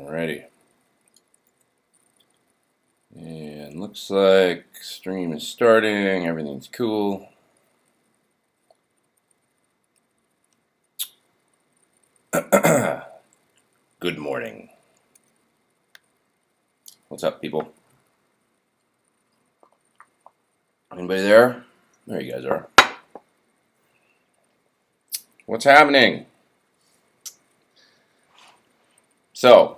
Alrighty. And looks like stream is starting. Everything's cool. Good morning. What's up, people? Anybody there? There you guys are. What's happening? So,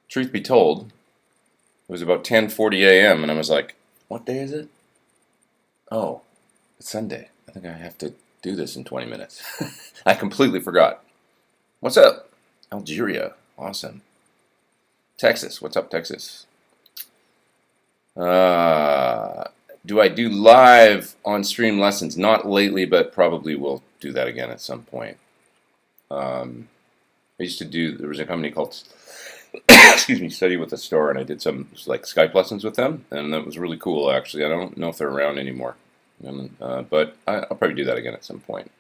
truth be told, it was about 10:40 a.m. and I was like, what day is it? Oh, it's Sunday. I think I have to do this in 20 minutes. I completely forgot. What's up? Algeria. Awesome. Texas. What's up, Texas? Do I do live on stream lessons? Not lately, but probably will do that again at some point. I used to do, there was a company called, excuse me, Study with a Star, and I did some like Skype lessons with them, and that was really cool, actually. I don't know if they're around anymore, but I'll probably do that again at some point.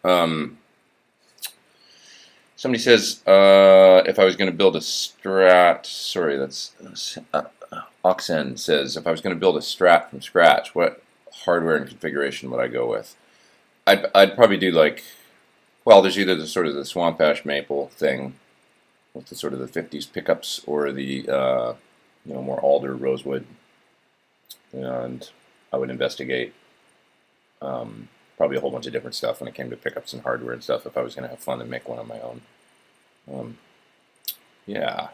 Somebody says, if I was going to build a Strat, sorry, that's, Oxen says, if I was going to build a Strat from scratch, what hardware and configuration would I go with? I'd probably do like, well, there's either the sort of the Swamp Ash Maple thing, with the sort of the 50s pickups, or the more alder rosewood, and I would investigate probably a whole bunch of different stuff when it came to pickups and hardware and stuff if I was going to have fun and make one on my own. Yeah.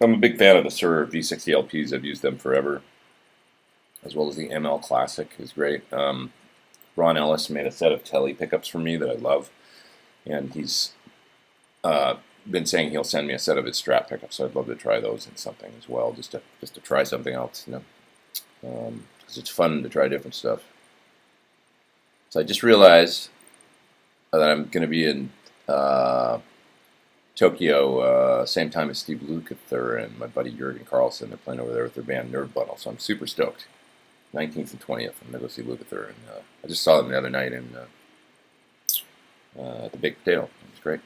I'm a big fan of the Sur V60 LPs. I've used them forever, as well as the ML Classic is great. Ron Ellis made a set of Tele pickups for me that I love, and he's been saying he'll send me a set of his Strat pickups, so I'd love to try those in something as well, just to try something else, because it's fun to try different stuff. So I just realized that I'm going to be in Tokyo same time as Steve Lukather and my buddy Jurgen Carlson. They're playing over there with their band Nerve Bundle, so I'm super stoked. 19th and 20th, I'm going to go see Lukather, and I just saw them the other night in at the Big Potato. It was great.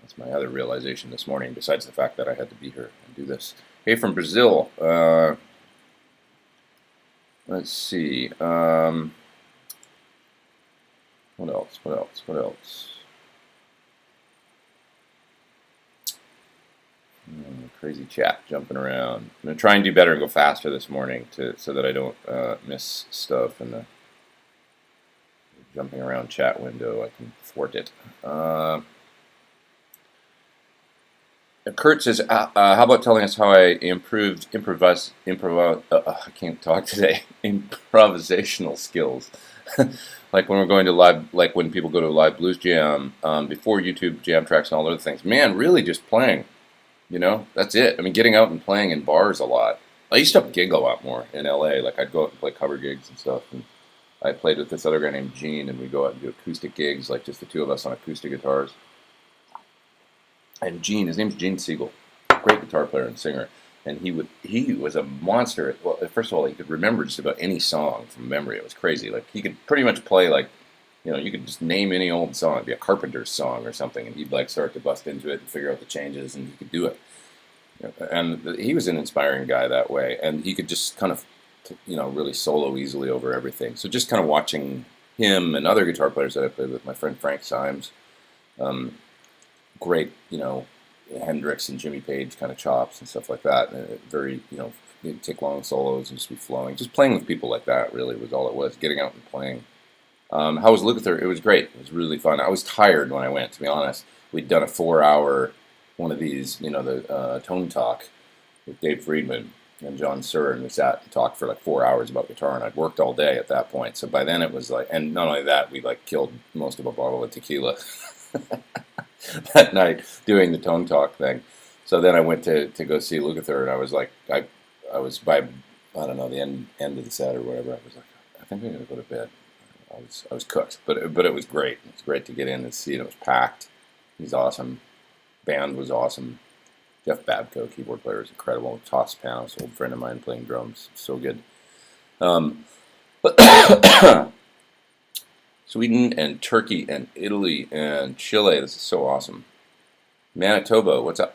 That's my other realization this morning, besides the fact that I had to be here and do this. Hey, from Brazil. Let's see. What else? Crazy chat jumping around. I'm going to try and do better and go faster this morning so that I don't miss stuff in the jumping around chat window. I can thwart it. Kurt says, how about telling us how I improved I can't talk today. Improvisational skills. Like when we're going to live, like when people go to a live blues jam, before YouTube jam tracks and all other things. Man, really just playing. That's it. I mean, getting out and playing in bars a lot. I used to gig a lot more in LA. Like, I'd go out and play cover gigs and stuff. And I played with this other guy named Gene, and we'd go out and do acoustic gigs, like just the two of us on acoustic guitars. And Gene, his name's Gene Siegel, great guitar player and singer. And he was a monster. Well, first of all, he could remember just about any song from memory. It was crazy. Like, he could pretty much play, like, you could just name any old song. It'd be a Carpenter's song or something, and he'd like start to bust into it and figure out the changes, and he could do it. And he was an inspiring guy that way, and he could just kind of, really solo easily over everything. So just kind of watching him and other guitar players that I played with, my friend Frank Symes, great, Hendrix and Jimmy Page kind of chops and stuff like that. And very, they'd take long solos and just be flowing. Just playing with people like that really was all it was, getting out and playing. How was Lukather? It was great. It was really fun. I was tired when I went, to be honest. We'd done a 4-hour one of these, the Tone Talk with Dave Friedman and John Suhr, and we sat and talked for like 4 hours about guitar, and I'd worked all day at that point. So by then it was like, and not only that, we like killed most of a bottle of tequila that night doing the Tone Talk thing. So then I went to go see Lukather, and I was like, I was by, I don't know, the end of the set or whatever, I was like, I think I'm going to go to bed. I was cooked, but it was great. It was great to get in and see it. It was packed. He's awesome. Band was awesome. Jeff Babco, keyboard player, is incredible. Toss Panos, old friend of mine, playing drums, so good. Sweden and Turkey and Italy and Chile. This is so awesome. Manitoba, what's up?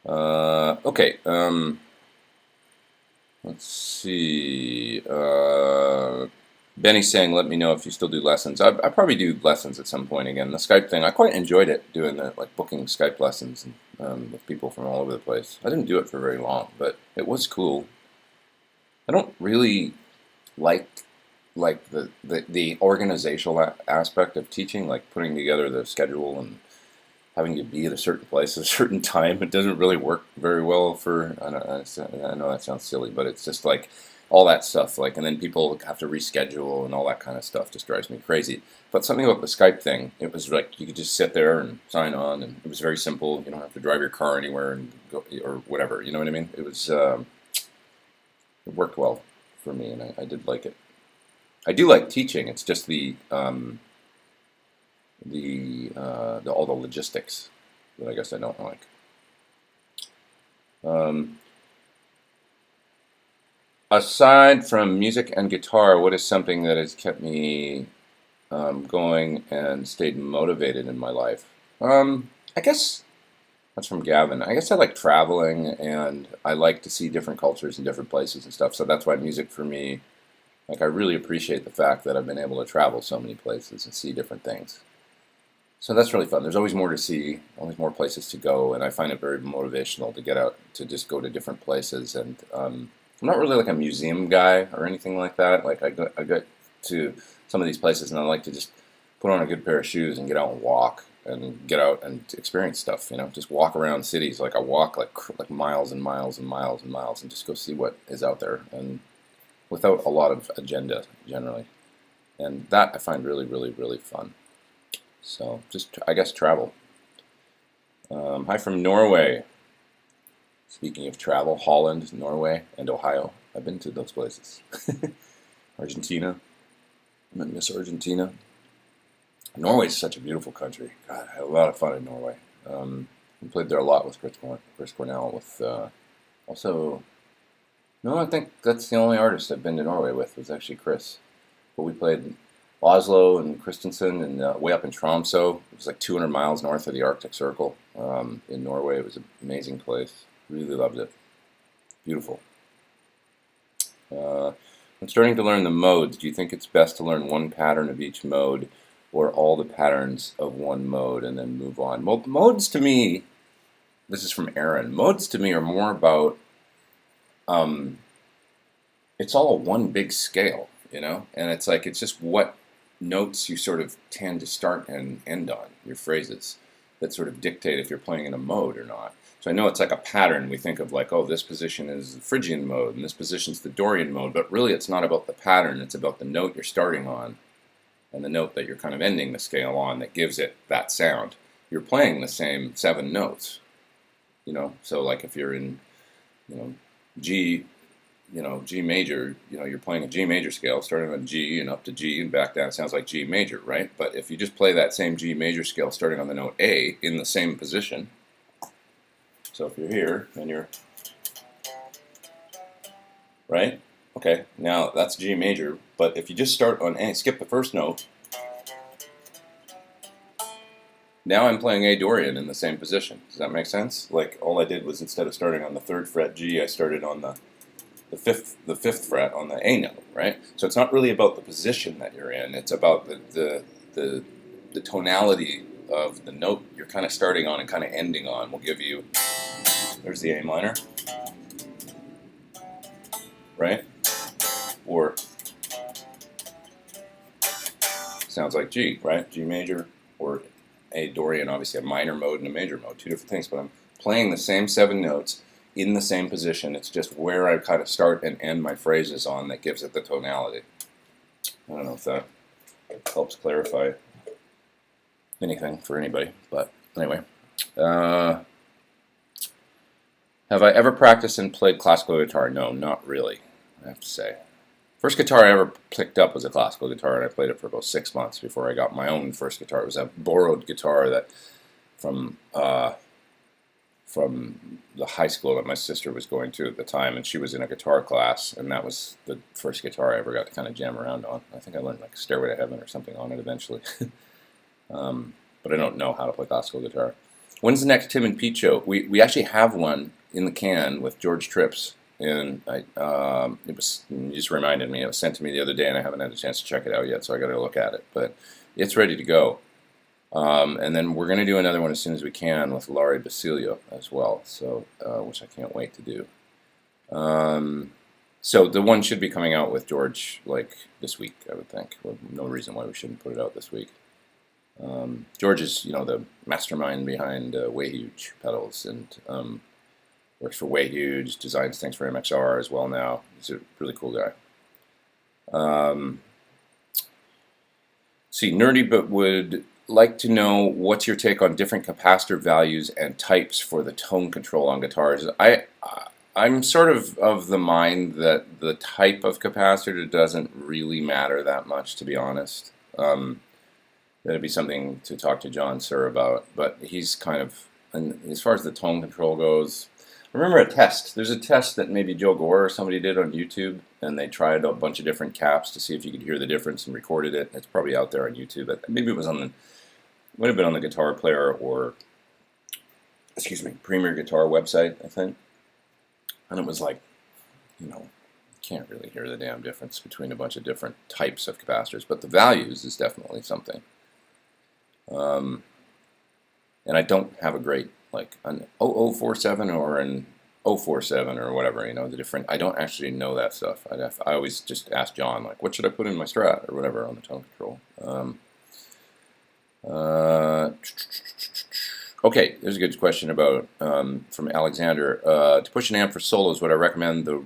Okay. Let's see. Benny's saying, "Let me know if you still do lessons." I probably do lessons at some point again. The Skype thing, I quite enjoyed it doing the like booking Skype lessons and, with people from all over the place. I didn't do it for very long, but it was cool. I don't really like the organizational aspect of teaching, like putting together the schedule and having to be at a certain place at a certain time. It doesn't really work very well for, I know that sounds silly, but it's just like all that stuff, like, and then people have to reschedule and all that kind of stuff just drives me crazy. But something about the Skype thing, it was like you could just sit there and sign on, and it was very simple. You don't have to drive your car anywhere and go or whatever. You know what I mean? It worked well for me, and I did like it. I do like teaching. It's just the all the logistics that I guess I don't like. Aside from music and guitar, what is something that has kept me going and stayed motivated in my life? I guess that's from Gavin. I guess I like traveling and I like to see different cultures and different places and stuff. So that's why music for me, like I really appreciate the fact that I've been able to travel so many places and see different things. So that's really fun. There's always more to see, always more places to go, and I find it very motivational to get out to just go to different places. And I'm not really like a museum guy or anything like that. Like I go to some of these places and I like to just put on a good pair of shoes and get out and walk and get out and experience stuff. You know, just walk around cities. Like I walk like miles and miles and miles and miles and just go see what is out there, and without a lot of agenda generally. And that I find really, really, really fun. So just, I guess, travel. Hi from Norway. Speaking of travel, Holland, Norway, and Ohio. I've been to those places. Argentina. I miss Argentina. Norway is such a beautiful country. God, I had a lot of fun in Norway. We played there a lot with Chris Cornell. With also, no, I think that's the only artist I've been to Norway with was actually Chris. But we played Oslo and Christensen and way up in Tromsø. It was like 200 miles north of the Arctic Circle in Norway. It was an amazing place. Really loved it. Beautiful. I'm starting to learn the modes. Do you think it's best to learn one pattern of each mode or all the patterns of one mode and then move on? Well, modes to me, this is from Aaron, modes to me are more about, it's all a one big scale, you know? And it's like, it's just what notes you sort of tend to start and end on, your phrases, that sort of dictate if you're playing in a mode or not. So I know it's like a pattern. We think of like, oh, this position is the Phrygian mode and this position's the Dorian mode, but really it's not about the pattern, it's about the note you're starting on and the note that you're kind of ending the scale on that gives it that sound. You're playing the same 7 notes, you know, so like if you're in, you know, G, you know, G major, you know, you're playing a G major scale, starting on G and up to G and back down, it sounds like G major, right? But if you just play that same G major scale starting on the note A in the same position, so if you're here and you're, right? Okay, now that's G major, but if you just start on A, skip the first note, now I'm playing A Dorian in the same position. Does that make sense? Like all I did was instead of starting on the 3rd fret G, I started on the fifth fret on the A note, right? So it's not really about the position that you're in. It's about the tonality of the note you're kind of starting on and kind of ending on. Will give you, there's the A minor, right? Or sounds like G, right? G major or A Dorian, obviously a minor mode and a major mode, 2 different things. But I'm playing the same 7 notes in the same position. It's just where I kind of start and end my phrases on that gives it the tonality. I don't know if that helps clarify anything for anybody, but anyway. Have I ever practiced and played classical guitar? No, not really, I have to say. First guitar I ever picked up was a classical guitar, and I played it for about 6 months before I got my own first guitar. It was a borrowed guitar that from the high school that my sister was going to at the time, and she was in a guitar class, and that was the first guitar I ever got to kind of jam around on. I think I learned like Stairway to Heaven or something on it eventually. but I don't know how to play classical guitar. When's the next Tim and Pete show? We actually have one in the can with George Trips, and it was, you just reminded me. It was sent to me the other day, and I haven't had a chance to check it out yet, so I got to look at it. But it's ready to go. And then we're going to do another one as soon as we can with Laurie Basilio as well, so which I can't wait to do. So the one should be coming out with George like this week, I would think. Well, no reason why we shouldn't put it out this week. George is, the mastermind behind Way Huge pedals, and works for Way Huge, designs things for MXR as well now. He's a really cool guy. See, nerdy, but would like to know what's your take on different capacitor values and types for the tone control on guitars. I'm sort of the mind that the type of capacitor doesn't really matter that much, to be honest. That'd be something to talk to John Sir about, but he's kind of, and as far as the tone control goes, I remember a test. There's a test that maybe Joe Gore or somebody did on YouTube, and they tried a bunch of different caps to see if you could hear the difference and recorded it. It's probably out there on YouTube. Maybe it was would have been on the Guitar Player or, Premier Guitar website, I think. And it was like, you can't really hear the damn difference between a bunch of different types of capacitors, but the values is definitely something. And I don't have a great, like, an 0047 or an 047 or whatever, the different, I don't actually know that stuff. I always just ask John, like, what should I put in my Strat or whatever on the tone control. Okay, there's a good question about, from Alexander. To push an amp for solos, would I recommend the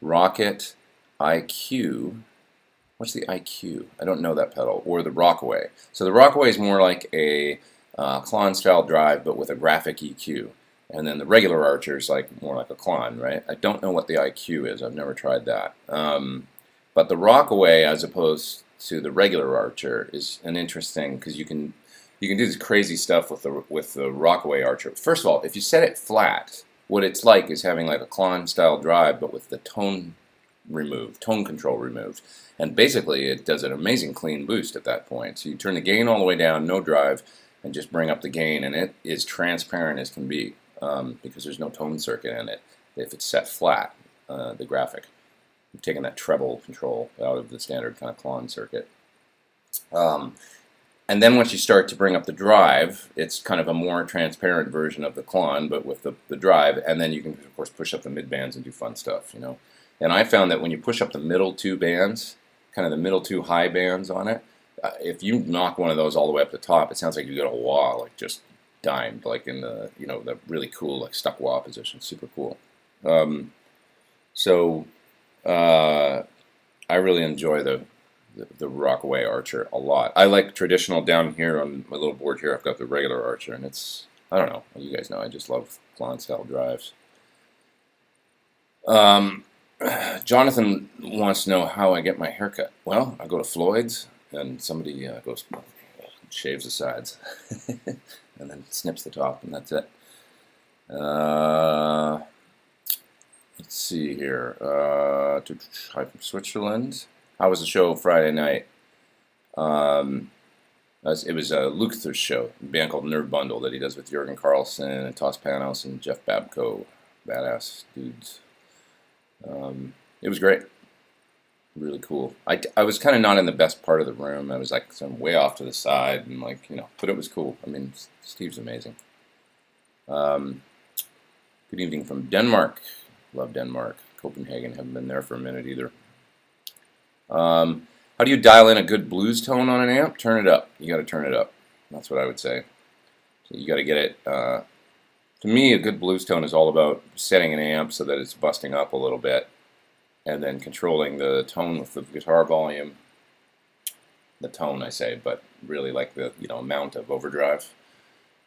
Rocket IQ? What's the IQ? I don't know that pedal. Or the Rockaway. So the Rockaway is more like a Klon style drive, but with a graphic EQ. And then the regular Archer is more like a Klon, right? I don't know what the IQ is. I've never tried that. But the Rockaway, as opposed to the regular Archer, is an interesting, because you can do this crazy stuff with the Rockaway Archer. First of all, if you set it flat, what it's like is having like a Klon style drive, but with the tone control removed. And basically it does an amazing clean boost at that point. So you turn the gain all the way down, no drive, and just bring up the gain, and it is transparent as can be, because there's no tone circuit in it if it's set flat, the graphic. You've taken that treble control out of the standard kind of Klon circuit. And then once you start to bring up the drive, it's kind of a more transparent version of the Klon, but with the drive, and then you can, of course, push up the mid bands and do fun stuff, And I found that when you push up the middle two bands, kind of the middle two high bands on it, if you knock one of those all the way up the top, it sounds like you got a wah, like just dimed, like in the, the really cool, like stuck wah position. Super cool. So I really enjoy the Rockaway Archer a lot. I like traditional down here on my little board here. I've got the regular Archer, and it's, I don't know, you guys know, I just love Klon style drives. Jonathan wants to know how I get my haircut. Well, I go to Floyd's, and somebody goes, shaves the sides, and then snips the top, and that's it. Let's see here. Hi from Switzerland. How was the show Friday night? It was a Lukather's show, a band called Nerve Bundle that he does with Jürgen Carlson and Toss Panos and Jeff Babko. Badass dudes. It was great. Really cool. I was kind of not in the best part of the room. I was like some way off to the side, and but it was cool. I mean, Steve's amazing. Good evening from Denmark. Love Denmark. Copenhagen. Haven't been there for a minute either. How do you dial in a good blues tone on an amp? Turn it up. You got to turn it up. That's what I would say. So you got to get it. To me, a good blues tone is all about setting an amp so that it's busting up a little bit, and then controlling the tone with the guitar volume. The tone, I say, but really like the amount of overdrive.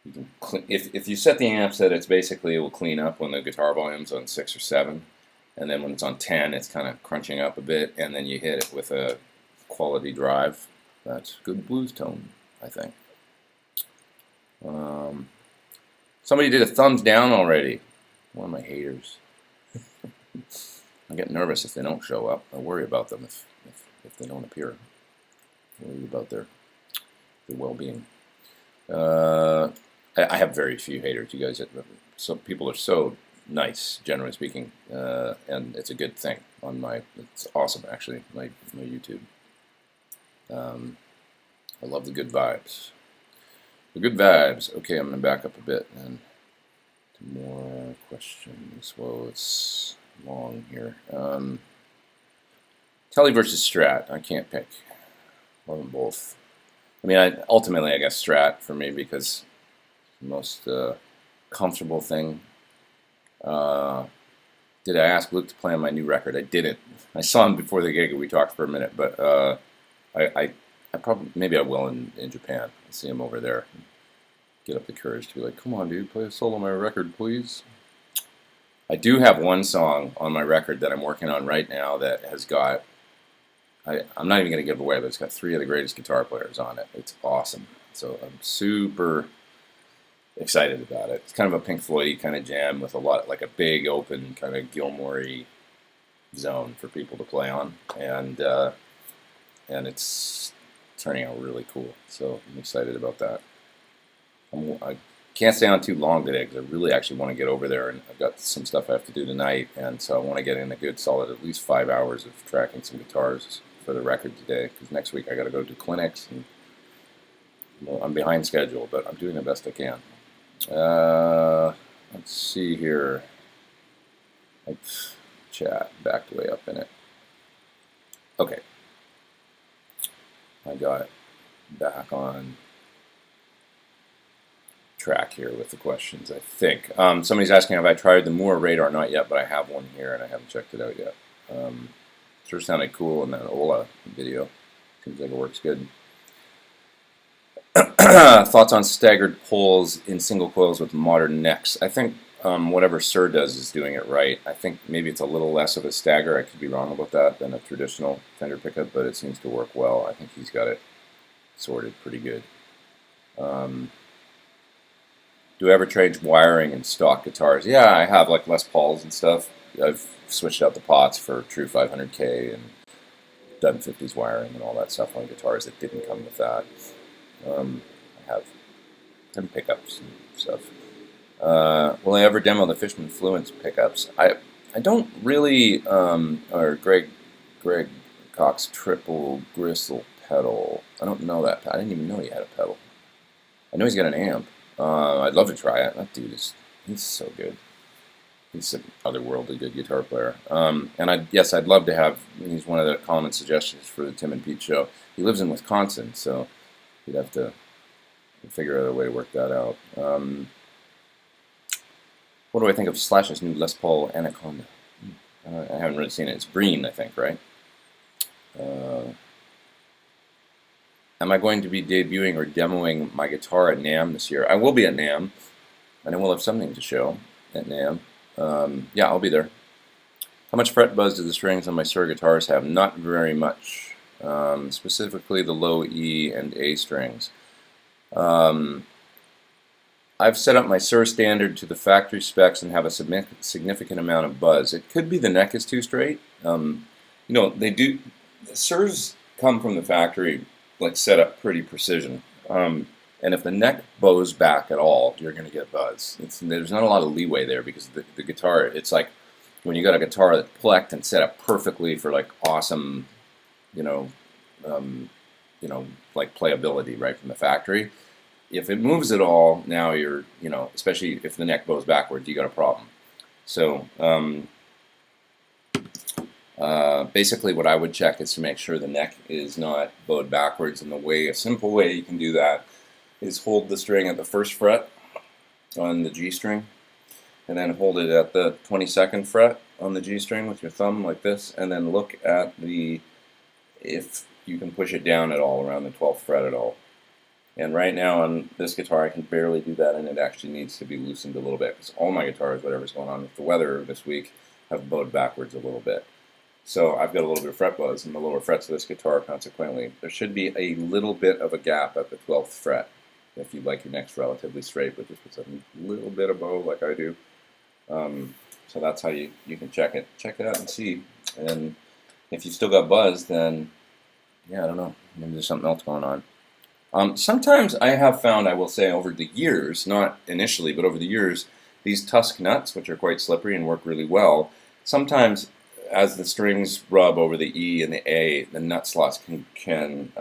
You can if you set the amp so that it's basically, it will clean up when the guitar volume's on 6 or 7, and then when it's on 10, it's kind of crunching up a bit, and then you hit it with a quality drive. That's good blues tone, I think. Somebody did a thumbs down already. One of my haters. I get nervous if they don't show up. I worry about them if they don't appear. I worry about their well-being. Uh, I have very few haters. You guys, some people are so nice, generally speaking, and it's a good thing on my. It's awesome, actually. My YouTube. Um, I love the good vibes. The good vibes. Okay, I'm gonna back up a bit and to more questions. Well, it's long here. Telly versus Strat. I can't pick. Love them both. I mean, ultimately, I guess Strat for me because the most comfortable thing. Did I ask Luke to play on my new record? I didn't. I saw him before the gig and we talked for a minute, but I probably maybe I will in Japan. I'll see him over there. Get up the courage to be like, come on, dude, play a solo on my record, please. I do have one song on my record that I'm working on right now that has got. I'm not even going to give away, but it's got 3 of the greatest guitar players on it. It's awesome. So I'm super excited about it. It's kind of a Pink Floyd kind of jam with a lot, like a big open kind of Gilmore-y zone for people to play on, and it's turning out really cool. So I'm excited about that. I can't stay on too long today because I really actually want to get over there, and I've got some stuff I have to do tonight, and so I want to get in a good solid at least 5 hours of tracking some guitars for the record today, because next week I got to go to clinics, and well, I'm behind schedule, but I'm doing the best I can. Let's see here. Let's chat, backed way up in it. Okay. I got back on track here with the questions, I think. Somebody's asking, have I tried the Moore radar? Not yet, but I have one here and I haven't checked it out yet. Sure sounded cool in that Ola video. Seems like it works good. Thoughts on staggered poles in single coils with modern necks? I think whatever Sir does is doing it right. I think maybe it's a little less of a stagger, I could be wrong about that, than a traditional Fender pickup, but it seems to work well. I think he's got it sorted pretty good. Do I ever change wiring in stock guitars? Yeah, I have, like Les Pauls and stuff. I've switched out the pots for true 500K and done 50s wiring and all that stuff on guitars that didn't come with that. I have some pickups and stuff. Will I ever demo the Fishman Fluence pickups? I don't really, or Greg Cox triple gristle pedal. I don't know that. I didn't even know he had a pedal. I know he's got an amp. I'd love to try it. That dude he's so good. He's an otherworldly good guitar player. And I'd love to have, he's one of the common suggestions for the Tim and Pete show. He lives in Wisconsin, so you'd have to figure out a way to work that out. What do I think of Slash's new Les Paul Anaconda? I haven't really seen it. It's green, I think, right? Am I going to be debuting or demoing my guitar at NAMM this year? I will be at NAMM, and I will have something to show at NAMM. Yeah, I'll be there. How much fret buzz do the strings on my Sir guitars have? Not very much. Specifically the low E and A strings. I've set up my Sir standard to the factory specs and have a significant amount of buzz. It could be the neck is too straight. They do. Sirs come from the factory like set up pretty precision. And if the neck bows back at all, you're going to get buzz. There's not a lot of leeway there because the guitar, it's like when you got a guitar that's plecked and set up perfectly for like awesome, like playability right from the factory. If it moves at all, now you're, especially if the neck bows backwards, you got a problem. So basically what I would check is to make sure the neck is not bowed backwards, and a simple way you can do that is hold the string at the first fret on the G string, and then hold it at the 22nd fret on the G string with your thumb like this, and then look at if you can push it down at all around the 12th fret at all. And right now on this guitar I can barely do that, and it actually needs to be loosened a little bit because all my guitars, whatever's going on with the weather this week, have bowed backwards a little bit. So I've got a little bit of fret buzz in the lower frets of this guitar, consequently. There should be a little bit of a gap at the 12th fret if you'd like your necks relatively straight, but just with a little bit of bow like I do. So that's how you can check it. Check it out and see. And if you've still got buzz, then, yeah, I don't know. Maybe there's something else going on. Sometimes I have found, I will say, over the years, not initially, but over the years, these tusk nuts, which are quite slippery and work really well, sometimes as the strings rub over the E and the A, the nut slots can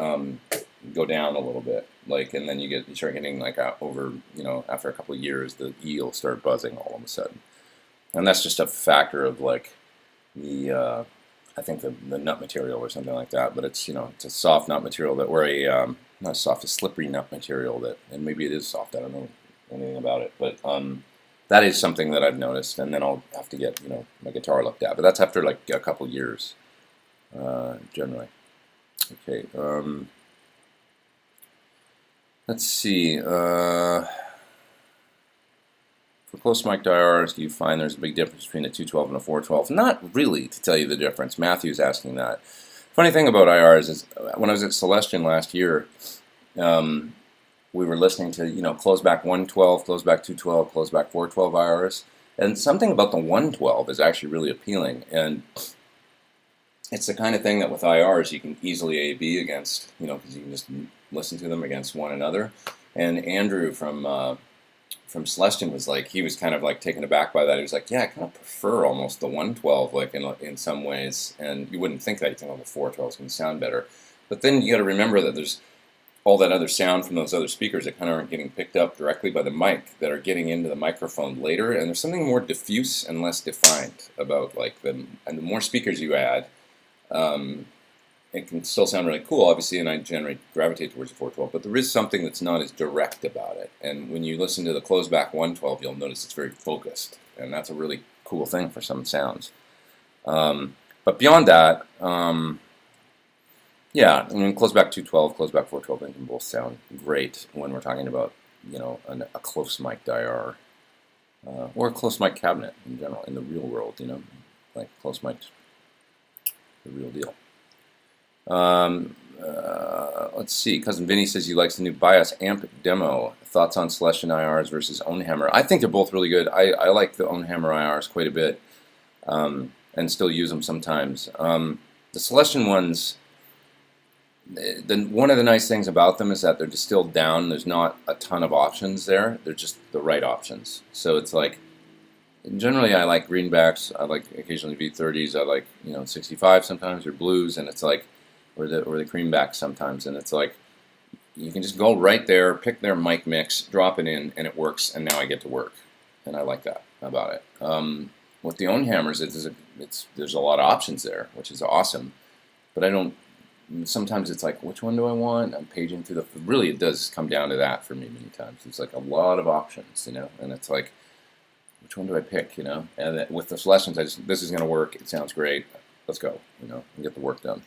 go down a little bit. Like, and then you start getting like over, after a couple of years, the E will start buzzing all of a sudden, and that's just a factor of like the I think the nut material or something like that. But it's a soft nut material that, or not soft, a slippery nut material that, and maybe it is soft. I don't know anything about it, but that is something that I've noticed. And then I'll have to get my guitar looked at. But that's after like a couple years, generally. Okay. Let's see. For close mic IRs, do you find there's a big difference between a 212 and a 412? Not really, to tell you the difference. Matthew's asking that. Funny thing about IRs is when I was at Celestion last year, we were listening to, close back 112, close back 212, close back 412 IRs. And something about the 112 is actually really appealing. And it's the kind of thing that with IRs you can easily A/B against, because you can just listen to them against one another. And Andrew from Celestion was like, he was kind of like taken aback by that. He was like, yeah, I kind of prefer almost the 112, like in some ways. And you wouldn't think that. You think, oh, the 412 is going to sound better. But then you got to remember that there's all that other sound from those other speakers that kind of aren't getting picked up directly by the mic, that are getting into the microphone later. And there's something more diffuse and less defined about like them. And the more speakers you add, it can still sound really cool, obviously, and I generally gravitate towards the 412, but there is something that's not as direct about it. And when you listen to the close back 112, you'll notice it's very focused, and that's a really cool thing for some sounds. But beyond that, yeah, I mean, close back 212, close back 412, they can both sound great when we're talking about, a close mic IR, or a close mic cabinet in general, in the real world, like close mic, the real deal. Let's see. Cousin Vinny says he likes the new Bios amp demo. Thoughts on Celestion IRs versus Ownhammer? I think they're both really good. I like the Ownhammer IRs quite a bit, and still use them sometimes. The Celestion ones, one of the nice things about them is that they're distilled down. There's not a ton of options there. They're just the right options. So it's like, generally I like greenbacks. I like occasionally V30s. I like 65 sometimes, or blues, and it's like, or the creambacks sometimes, and it's like you can just go right there, pick their mic mix, drop it in, and it works. And now I get to work, and I like that about it. With the Ownhammers, there's a lot of options there, which is awesome. But I don't. Sometimes it's like, which one do I want? I'm paging through the. Really, it does come down to that for me many times. It's like a lot of options, and it's like, which one do I pick? And with the Celestions, this is going to work. It sounds great. Let's go, and get the work done.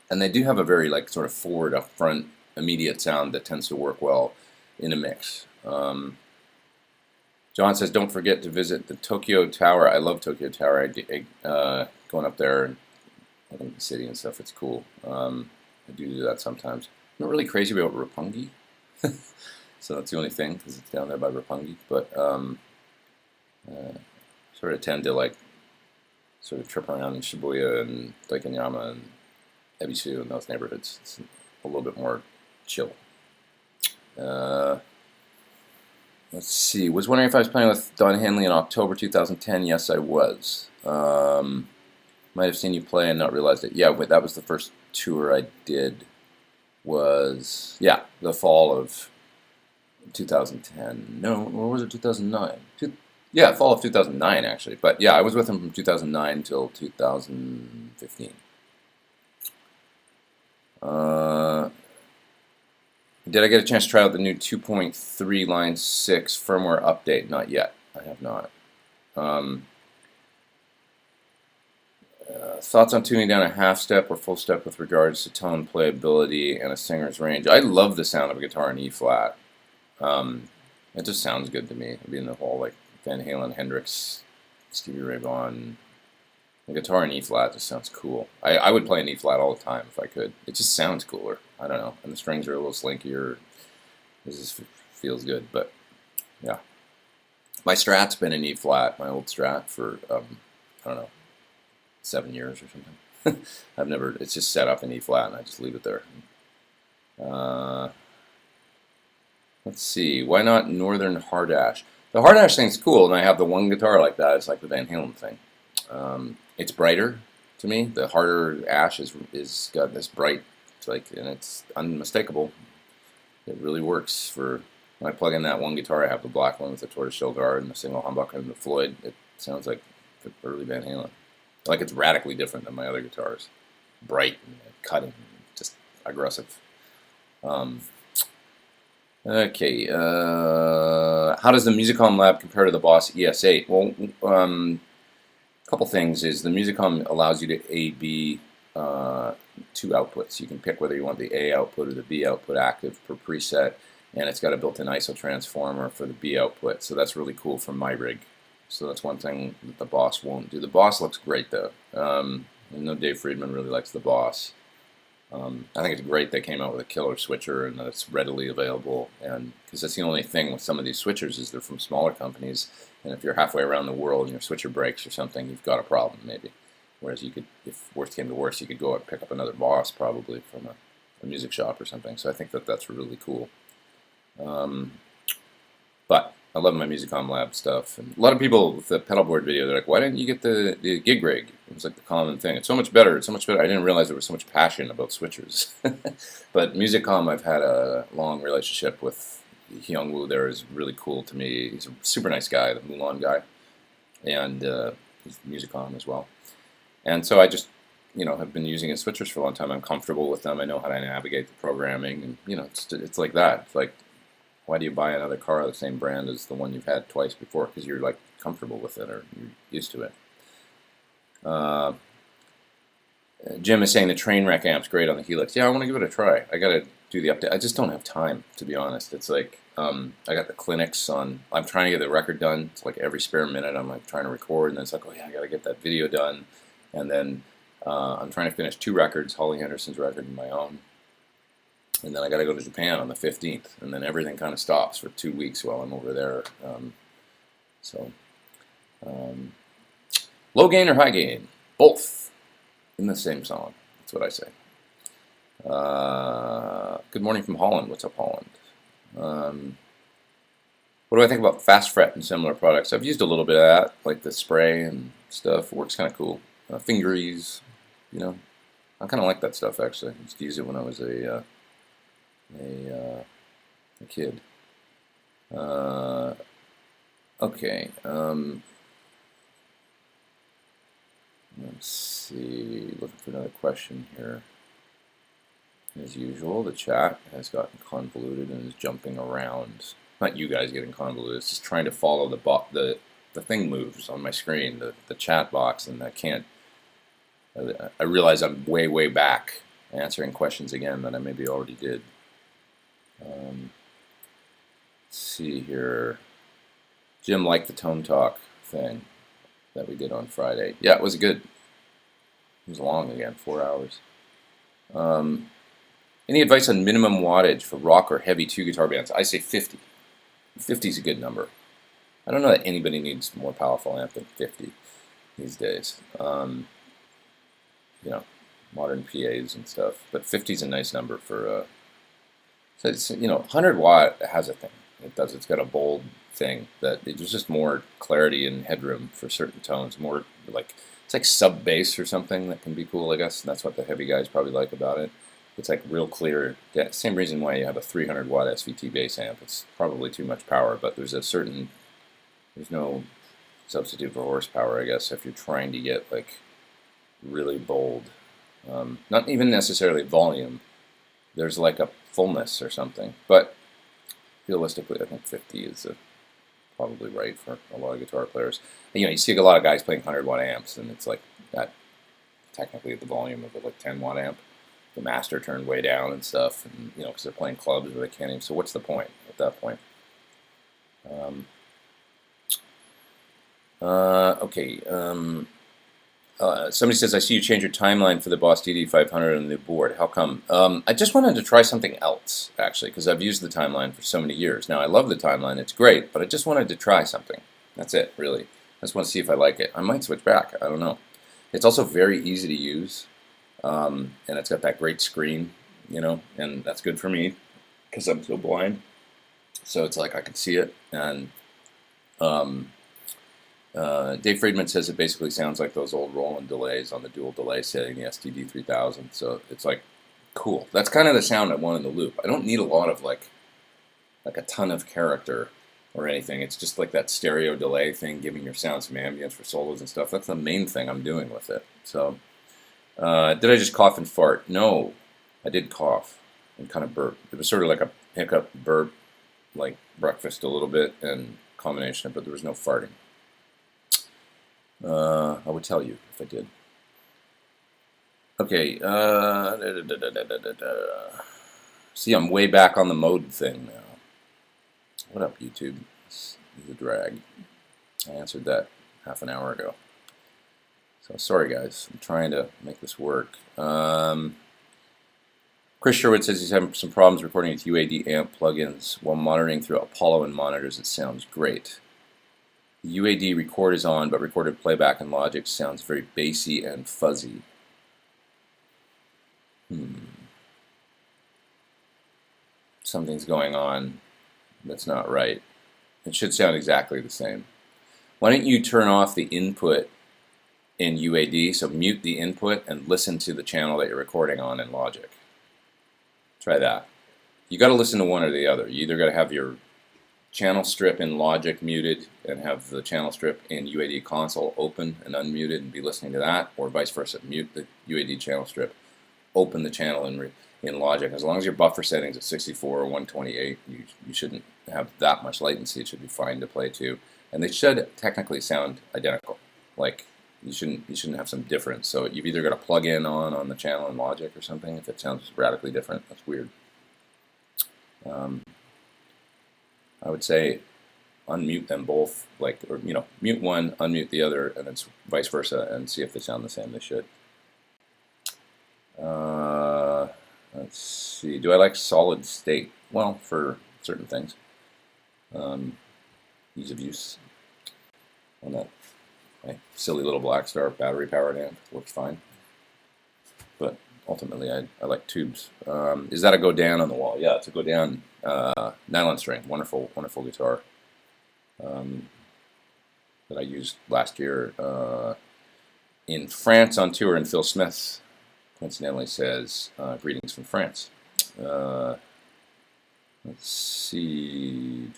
And they do have a very like sort of forward, up front, immediate sound that tends to work well in a mix. John says, don't forget to visit the Tokyo Tower. I love Tokyo Tower. Going up there and looking at the city and stuff, it's cool. I do that sometimes. I'm not really crazy about Roppongi, so that's the only thing, because it's down there by Roppongi. But sort of tend to like sort of trip around in Shibuya and Daikanyama and Ebisu and those neighborhoods. It's a little bit more chill. Let's see. Was wondering if I was playing with Don Henley in October 2010. Yes, I was. Might have seen you play and not realized it. Yeah, that was the first tour I did. Was the fall of 2010. No, or was it 2009? Fall of 2009 actually. But yeah, I was with him from 2009 till 2015. Did I get a chance to try out the new 2.3 line 6 firmware update? Not yet. I have not. Thoughts on tuning down a half step or full step with regards to tone, playability, and a singer's range? I love the sound of a guitar in E flat. It just sounds good to me. I mean, the whole like Van Halen, Hendrix, Stevie Ray Vaughan. The guitar in E flat just sounds cool. I would play an E flat all the time if I could. It just sounds cooler. I don't know. And the strings are a little slinkier. It just feels good. But yeah, my Strat's been in E flat, my old Strat, for I don't know, 7 years or something. It's just set up in E flat, and I just leave it there. Let's see. Why not Northern Hard Ash? The Hard Ash thing's cool, and I have the one guitar like that. It's like the Van Halen thing. It's brighter to me. The harder ash is got this bright, it's like, and it's unmistakable. It really works for when I plug in that one guitar. I have the black one with the tortoiseshell guard and the single humbucker and the Floyd. It sounds like the early Van Halen. Like it's radically different than my other guitars. Bright and cutting, just aggressive. Um, okay, how does the Musicom Lab compare to the Boss ES8? Well, a couple things is the Musicom allows you to A/B two outputs. You can pick whether you want the A output or the B output active per preset, and it's got a built-in ISO transformer for the B output, so that's really cool for my rig. So that's one thing that the Boss won't do. The Boss looks great though. I know Dave Friedman really likes the Boss. I think it's great they came out with a killer switcher and that it's readily available, and because that's the only thing with some of these switchers is they're from smaller companies, and if you're halfway around the world and your switcher breaks or something, you've got a problem maybe. Whereas you could, if worst came to worst, you could go out and pick up another Boss probably from a music shop or something. So I think that that's really cool. But I love my Musicom Lab stuff. And a lot of people with the pedalboard video, they're like, why didn't you get the gig rig? It was like the common thing. It's so much better. It's so much better. I didn't realize there was so much passion about switchers. But Musicom, I've had a long relationship with. Hyung Woo there is really cool to me. He's a super nice guy, the Mulan guy. And he's Musicom as well. And so I just, have been using his switchers for a long time. I'm comfortable with them. I know how to navigate the programming. And, it's like that. It's like, why do you buy another car of the same brand as the one you've had twice before? Because you're like comfortable with it or you're used to it. Jim is saying the train wreck amp's great on the Helix. Yeah, I want to give it a try. I got to do the update. I just don't have time, to be honest. It's like I got the clinics on. I'm trying to get the record done. It's like every spare minute I'm like trying to record, and then it's like, oh yeah, I got to get that video done, and then I'm trying to finish 2 records, Holly Henderson's record and my own. And then I got to go to Japan on the 15th, and then everything kind of stops for 2 weeks while I'm over there. Low gain or high gain? Both in the same song. That's what I say. Good morning from Holland. What's up, Holland? What do I think about Fast Fret and similar products? I've used a little bit of that, like the spray and stuff. It works kind of cool. Finger ease, I kind of like that stuff actually. I used to use it when I was a kid. Okay. Let's see. Looking for another question here. As usual, the chat has gotten convoluted and is jumping around. Not you guys getting convoluted. It's just trying to follow the thing moves on my screen, the chat box, and I can't. I realize I'm way back answering questions again that I maybe already did. Let's see here. Jim liked the Tone Talk thing that we did on Friday. Yeah, it was good. It was long again, 4 hours. Any advice on minimum wattage for rock or heavy 2-guitar bands? I say 50. 50 is a good number. I don't know that anybody needs more powerful amp than 50 these days. Modern PAs and stuff. But 50 is a nice number for. So it's, 100 watt has a thing. It does. It's got a bold thing that there's just more clarity and headroom for certain tones. More like it's like sub bass or something that can be cool. I guess and that's what the heavy guys probably like about it. It's like real clear. Yeah, same reason why you have a 300 watt SVT bass amp. It's probably too much power, but there's no substitute for horsepower, I guess, if you're trying to get like really bold. Not even necessarily volume. There's like a fullness or something, but realistically, I think 50 is probably right for a lot of guitar players. And, you see a lot of guys playing 100 watt amps, and it's like that technically at the volume of a like 10 watt amp. The master turned way down and stuff, and because they're playing clubs where they can't even. So what's the point at that point? Okay. Somebody says, I see you change your timeline for the Boss DD500 on the board. How come? I just wanted to try something else, actually, because I've used the timeline for so many years. Now, I love the timeline. It's great, but I just wanted to try something. That's it, really. I just want to see if I like it. I might switch back. I don't know. It's also very easy to use, and it's got that great screen, and that's good for me because I'm so blind. So it's like I could see it. And um, Dave Friedman says it basically sounds like those old Roland delays on the dual delay setting, the STD 3000. So it's like cool. That's kind of the sound I want in the loop. I don't need a lot of like a ton of character or anything. It's just like that stereo delay thing, giving your sound some ambience for solos and stuff. That's the main thing I'm doing with it. So, did I just cough and fart? No, I did cough and kind of burp. It was sort of like a hiccup, burp, like breakfast a little bit, and combination, but there was no farting. I would tell you if I did. Okay. See, I'm way back on the mode thing now. What up, YouTube? This is a drag. I answered that half an hour ago. So sorry, guys. I'm trying to make this work. Chris Sherwood says he's having some problems recording with UAD amp plugins while monitoring through Apollo and monitors. It sounds great. The UAD record is on, but recorded playback in Logic sounds very bassy and fuzzy. Something's going on that's not right. It should sound exactly the same. Why don't you turn off the input in UAD, so mute the input and listen to the channel that you're recording on in Logic. Try that. You got to listen to one or the other. You either got to have your channel strip in Logic muted and have the channel strip in UAD console open and unmuted and be listening to that, or vice versa. Mute the UAD channel strip, open the channel in Logic. As long as your buffer settings at 64 or 128, you shouldn't have that much latency. It should be fine to play to, and they should technically sound identical. Like you shouldn't have some difference. So you've either got a plug-in on the channel in Logic or something. If it sounds radically different, that's weird. I would say unmute them both, like, or mute one, unmute the other, and then vice versa, and see if they sound the same. They should. Let's see. Do I like solid state? Well, for certain things. Ease of use on that silly little Blackstar battery-powered amp works fine. But ultimately, I like tubes. Is that a go down on the wall? Yeah, it's a go down nylon string. Wonderful, wonderful guitar that I used last year in France on tour. And Phil Smith coincidentally says, "Greetings from France." Let's see.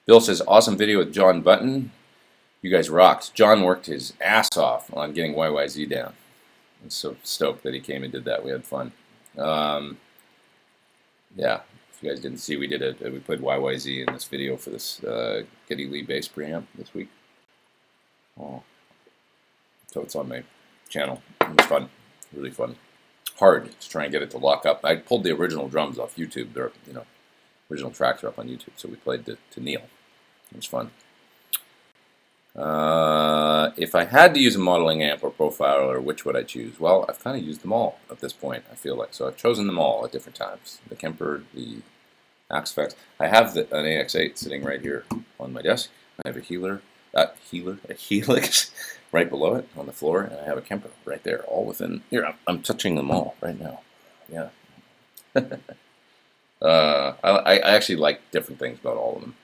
Bill says, "Awesome video with John Button. You guys rocked." John worked his ass off on getting YYZ down. I'm so stoked that he came and did that. We had fun. Yeah, if you guys didn't see, we played YYZ in this video for this Geddy Lee bass preamp this week. Oh, so it's on my channel. It was fun, really fun. Hard to try and get it to lock up. I pulled the original drums off YouTube. They're, original tracks are up on YouTube, so we played to Neil. It was fun. If I had to use a modeling amp or profiler, which would I choose? Well, I've kind of used them all at this point, I feel like. So I've chosen them all at different times. The Kemper, the Axfax. I have an AX8 sitting right here on my desk. I have a Helix right below it on the floor, and I have a Kemper right there, all within. Here, I'm touching them all right now. Yeah. I actually like different things about all of them.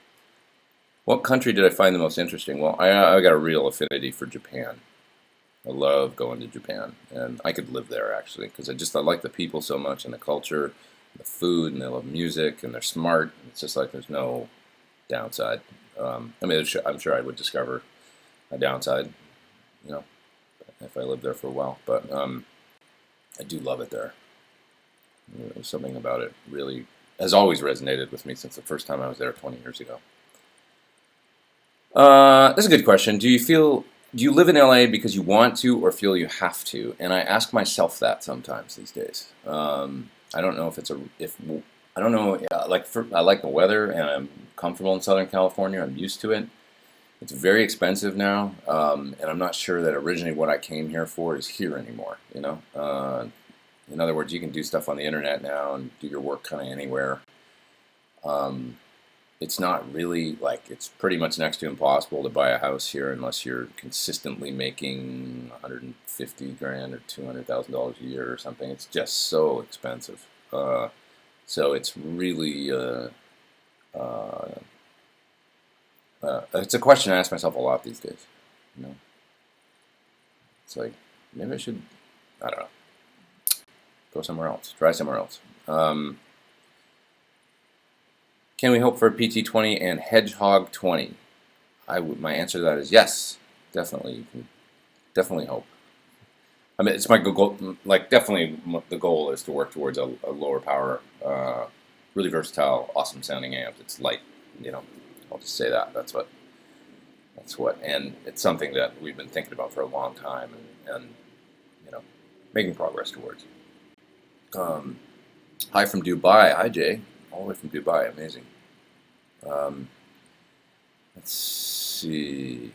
What country did I find the most interesting? Well, I got a real affinity for Japan. I love going to Japan, and I could live there actually because I like the people so much and the culture, and the food, and they love music, and they're smart. It's just like there's no downside. I'm sure I would discover a downside, if I lived there for a while. But I do love it there. There's something about it really has always resonated with me since the first time I was there 20 years ago. That's a good question. Do you live in LA because you want to or feel you have to? And I ask myself that sometimes these days. I don't know I don't know. I like the weather and I'm comfortable in Southern California. I'm used to it. It's very expensive now, and I'm not sure that originally what I came here for is here anymore. In other words, you can do stuff on the internet now and do your work kind of anywhere. It's not really it's pretty much next to impossible to buy a house here unless you're consistently making $150,000 or $200,000 a year or something. It's just so expensive. So it's really it's a question I ask myself a lot these days. You know, it's like maybe I should, I don't know, go somewhere else, try somewhere else. Can we hope for a PT20 and Hedgehog 20? My answer to that is yes, definitely. You can definitely hope. I mean, it's my goal. Like, definitely, the goal is to work towards a lower power, really versatile, awesome sounding amp. It's light, you know. I'll just say that. And it's something that we've been thinking about for a long time, and you know, making progress towards. Hi from Dubai. Hi, Jay. All the way from Dubai. Amazing. Um, let's see.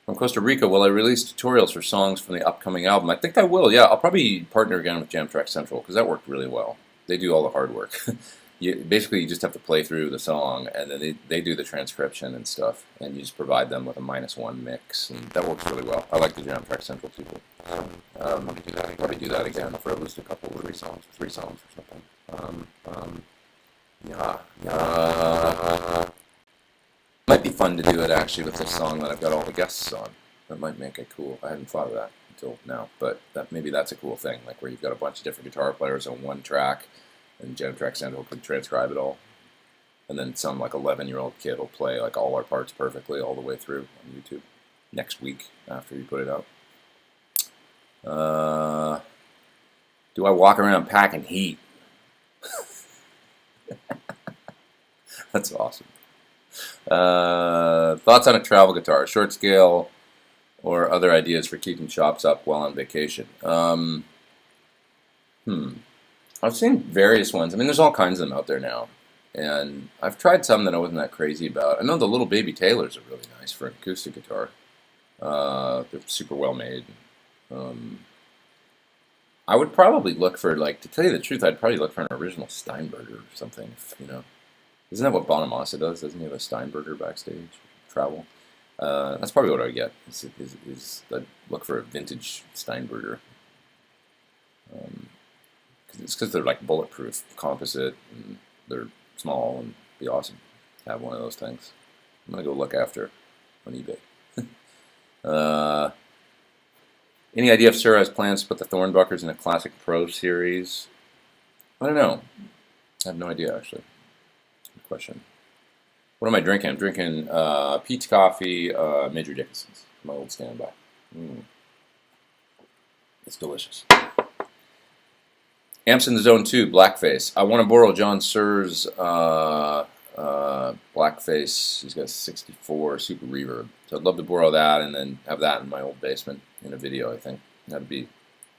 From Costa Rica, will I release tutorials for songs from the upcoming album? I think I will, yeah. I'll probably partner again with Jam Track Central, because that worked really well. They do all the hard work. Basically, you just have to play through the song, and then they do the transcription and stuff, and you just provide them with a -1 mix, and that works really well. I like the Jam Track Central people. Probably do that again for at least a couple, three songs or something. Yeah. Might be fun to do it actually with this song that I've got all the guests on. That might make it cool. I hadn't thought of that until now, but maybe that's a cool thing, like where you've got a bunch of different guitar players on one track, and Jam Track Central could transcribe it all, and then some like 11-year-old kid will play like all our parts perfectly all the way through on YouTube next week after you put it out. Do I walk around packing heat? That's awesome. Thoughts on a travel guitar, short scale, or other ideas for keeping chops up while on vacation? I've seen various ones. I mean, there's all kinds of them out there now, and I've tried some that I wasn't that crazy about. I know the Little Baby Taylors are really nice for an acoustic guitar. They're super well made. I would probably look for, like, to tell you the truth, I'd probably look for an original Steinberger or something, you know. Isn't that what Bonamassa does? Doesn't he have a Steinberger backstage travel? That's probably what I would get. Is I'd look for a vintage Steinberger. It's because they're like bulletproof, composite, and they're small, and be awesome to have one of those things. I'm gonna go look after on eBay. Any idea if Sir has plans to put the Thornbuckers in a Classic Pro series? I don't know. I have no idea actually. Good question. What am I drinking? I'm drinking Pete's Coffee, Major Dickinson's, my old standby. It's delicious. Amps in the Zone 2, Blackface. I want to borrow John Sir's Blackface. He's got a 64 Super Reverb. So I'd love to borrow that and then have that in my old basement in a video, I think. That'd be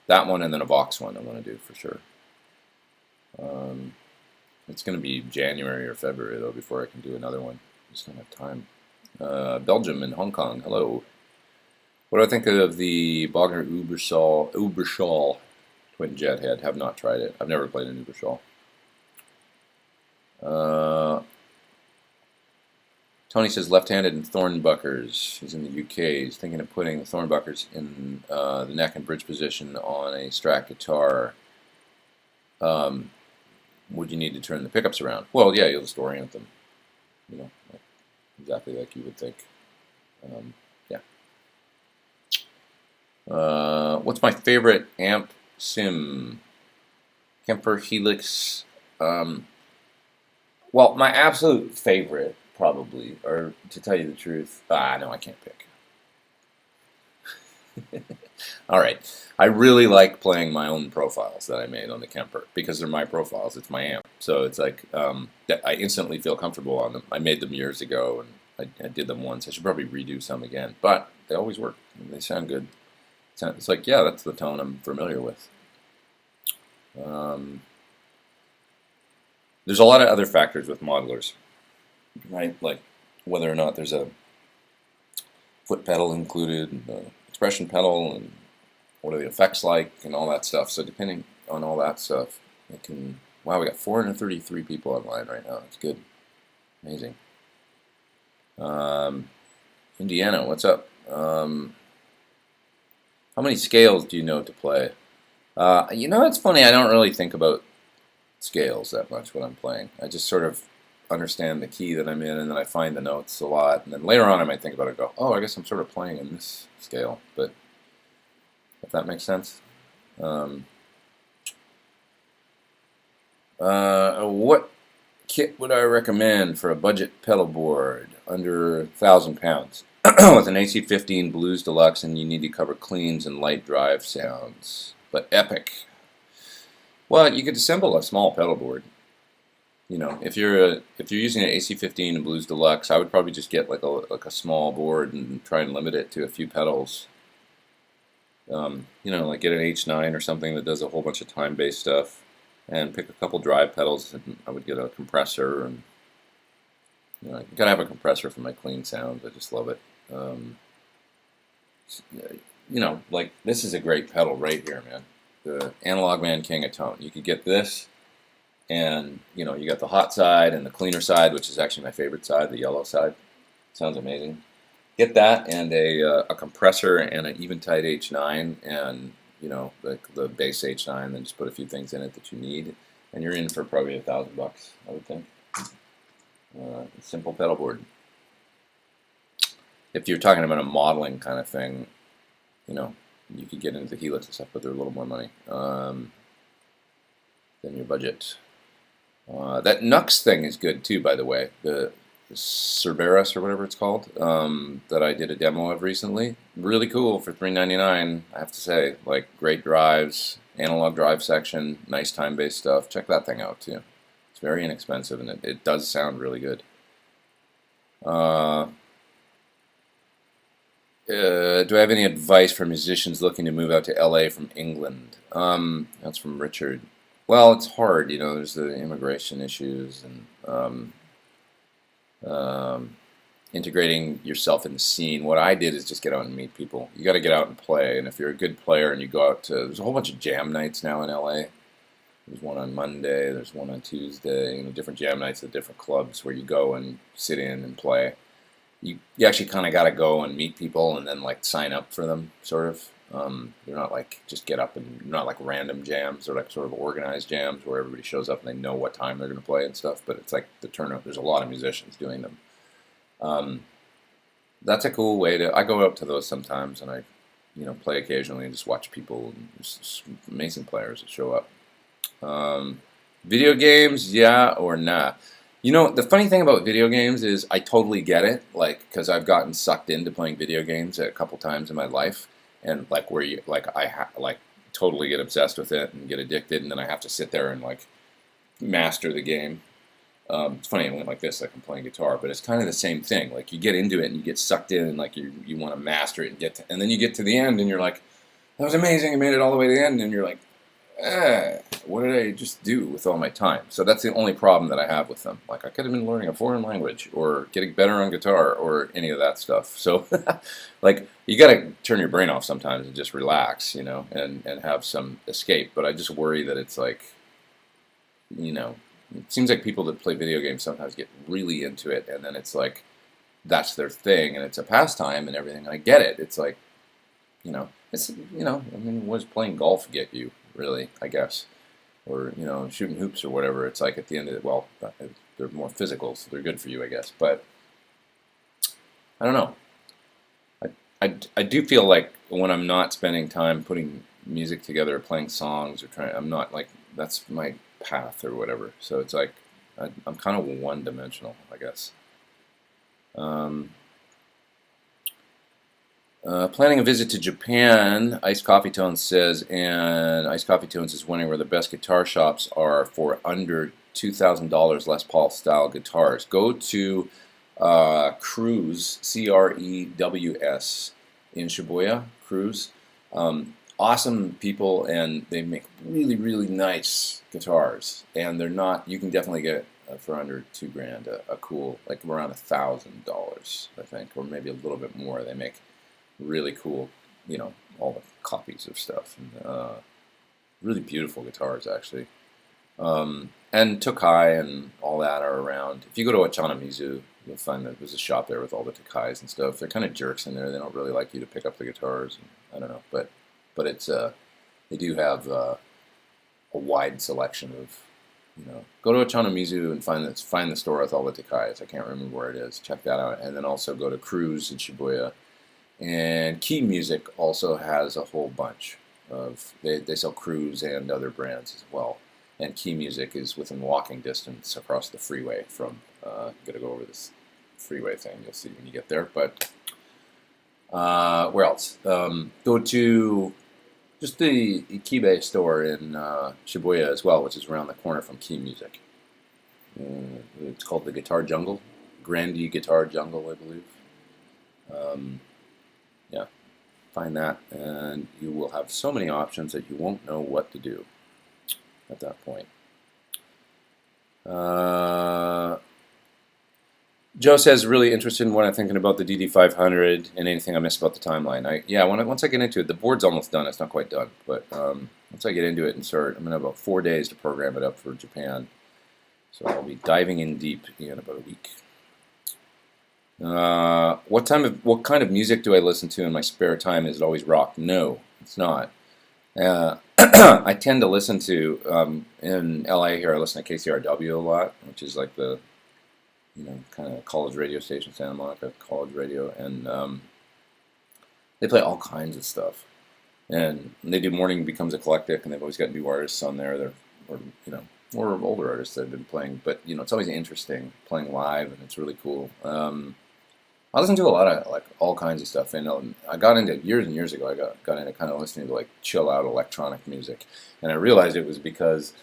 that one and then a Vox one I want to do for sure. It's going to be January or February, though, before I can do another one. I just don't have time. Belgium and Hong Kong, hello. What do I think of the Bogner Uberschall Twin Jet Head? Have not tried it. I've never played an Uberschall. Tony says left-handed and Thornbuckers. He's in the UK. He's thinking of putting the Thornbuckers in the neck and bridge position on a Strat guitar. Would you need to turn the pickups around? Well, yeah, you'll just orient them. You know, exactly like you would think. Yeah. What's my favorite amp sim? Kemper Helix. Well, my absolute favorite, probably, or to tell you the truth, no, I can't pick. All right. I really like playing my own profiles that I made on the Kemper because they're my profiles. It's my amp. So it's like I instantly feel comfortable on them. I made them years ago, and I did them once. I should probably redo some again. But they always work. They sound good. It's like, yeah, that's the tone I'm familiar with. There's a lot of other factors with modelers, right? Like whether or not there's a foot pedal included, and expression pedal, and what are the effects like, and all that stuff. So depending on all that stuff, it can. Wow, we got 433 people online right now. That's good, amazing. Indiana, what's up? How many scales do you know to play? It's funny. I don't really think about scales that much when I'm playing. I just sort of understand the key that I'm in, and then I find the notes a lot. And then later on, I might think about it and go, oh, I guess I'm sort of playing in this scale. But if that makes sense. Um, what kit would I recommend for a budget pedal board under 1,000 pounds with an AC-15 Blues Deluxe, and you need to cover cleans and light drive sounds, but epic? Well, you could assemble a small pedal board. If you're using an AC-15 and Blues Deluxe, I would probably just get like a small board and try and limit it to a few pedals. Like get an H9 or something that does a whole bunch of time-based stuff, and pick a couple drive pedals. And I would get a compressor, and you gotta have a compressor for my clean sounds. I just love it. Um, like this is a great pedal right here, man. The Analog Man King of Tone. You could get this, and you got the hot side and the cleaner side, which is actually my favorite side, the yellow side. Sounds amazing. Get that and a compressor and an Eventide H9, and the base H9. Then just put a few things in it that you need, and you're in for probably $1,000, I would think. Simple pedal board. If you're talking about a modeling kind of thing, you could get into the Helix and stuff, but they're a little more money than your budget. That Nux thing is good too, by the way. The Cerberus or whatever it's called, that I did a demo of recently. Really cool for $399, I have to say. Like great drives, analog drive section, nice time-based stuff. Check that thing out too. It's very inexpensive, and it does sound really good. Do I have any advice for musicians looking to move out to LA from England? That's from Richard. Well, it's hard, there's the immigration issues, and integrating yourself in the scene. What I did is just get out and meet people. You got to get out and play, and if you're a good player and you go out to, there's a whole bunch of jam nights now in LA. There's one on Monday, there's one on Tuesday, different jam nights at different clubs where you go and sit in and play. You actually kind of got to go and meet people and then like sign up for them, sort of. They're not like just get up, and not like random jams. They're like sort of organized jams where everybody shows up and they know what time they're going to play and stuff. But it's like the turnout. There's a lot of musicians doing them. That's a cool way to. I go out to those sometimes, and I, play occasionally and just watch people. And just amazing players that show up. Video games, yeah or nah? The funny thing about video games is I totally get it, like, because I've gotten sucked into playing video games a couple times in my life, and like where you, like, like totally get obsessed with it and get addicted, and then I have to sit there and like master the game. It's funny, I went like this, like I'm playing guitar, but it's kind of the same thing. Like you get into it and you get sucked in, and like you want to master it and and then you get to the end and you're like, that was amazing, I made it all the way to the end, and you're like, what did I just do with all my time? So that's the only problem that I have with them. Like I could have been learning a foreign language or getting better on guitar or any of that stuff. So like you got to turn your brain off sometimes and just relax, and have some escape. But I just worry that it's like, it seems like people that play video games sometimes get really into it, and then it's like that's their thing, and it's a pastime and everything. And I get it. It's like, what does playing golf get you? Really, I guess, or shooting hoops or whatever. It's like at the end of it, well, they're more physical, so they're good for you, I guess. But I don't know. I do feel like when I'm not spending time putting music together, or playing songs, or I'm not like that's my path or whatever. So it's like I'm kind of one-dimensional, I guess. Planning a visit to Japan, Iced Coffee Tones says, and Iced Coffee Tones is wondering where the best guitar shops are for under $2,000 Les Paul style guitars. Go to Crews, Crews, in Shibuya, Crews. Awesome people, and they make really, really nice guitars. And they're not, you can definitely get for under $2,000 a cool, like around $1,000, I think, or maybe a little bit more. They make really cool, all the copies of stuff, and really beautiful guitars, actually. And Tokai and all that are around. If you go to Achanamizu, you'll find that there's a shop there with all the Tokais and stuff. They're kind of jerks in there. They don't really like you to pick up the guitars. And, I don't know, but it's They do have a wide selection of, go to Ochanomizu and find the store with all the Takais. I can't remember where it is. Check that out. And then also go to Cruise in Shibuya. And Key Music also has a whole bunch of, they sell Cruise and other brands as well. And Key Music is within walking distance across the freeway from, I'm going to go over this freeway thing. You'll see when you get there. But where else? Go to just the Ikibe store in Shibuya as well, which is around the corner from Key Music. It's called the Guitar Jungle, Grandi Guitar Jungle, I believe. Yeah, find that, and you will have so many options that you won't know what to do at that point. Joe says, really interested in what I'm thinking about the DD500 and anything I miss about the timeline. Once I get into it, the board's almost done. It's not quite done, but once I get into it and start, I'm going to have about 4 days to program it up for Japan. So I'll be diving in deep in about a week. What kind of music do I listen to in my spare time? Is it always rock? No, it's not. I tend to listen to, in LA here, I listen to KCRW a lot, which is like the kind of college radio station, Santa Monica college radio, and they play all kinds of stuff. And they do Morning Becomes Eclectic, and they've always got new artists on there. Or older artists that have been playing, but it's always interesting playing live, and it's really cool. I listen to a lot of like all kinds of stuff, and I got into years and years ago. I got into kind of listening to like chill out electronic music, and I realized it was because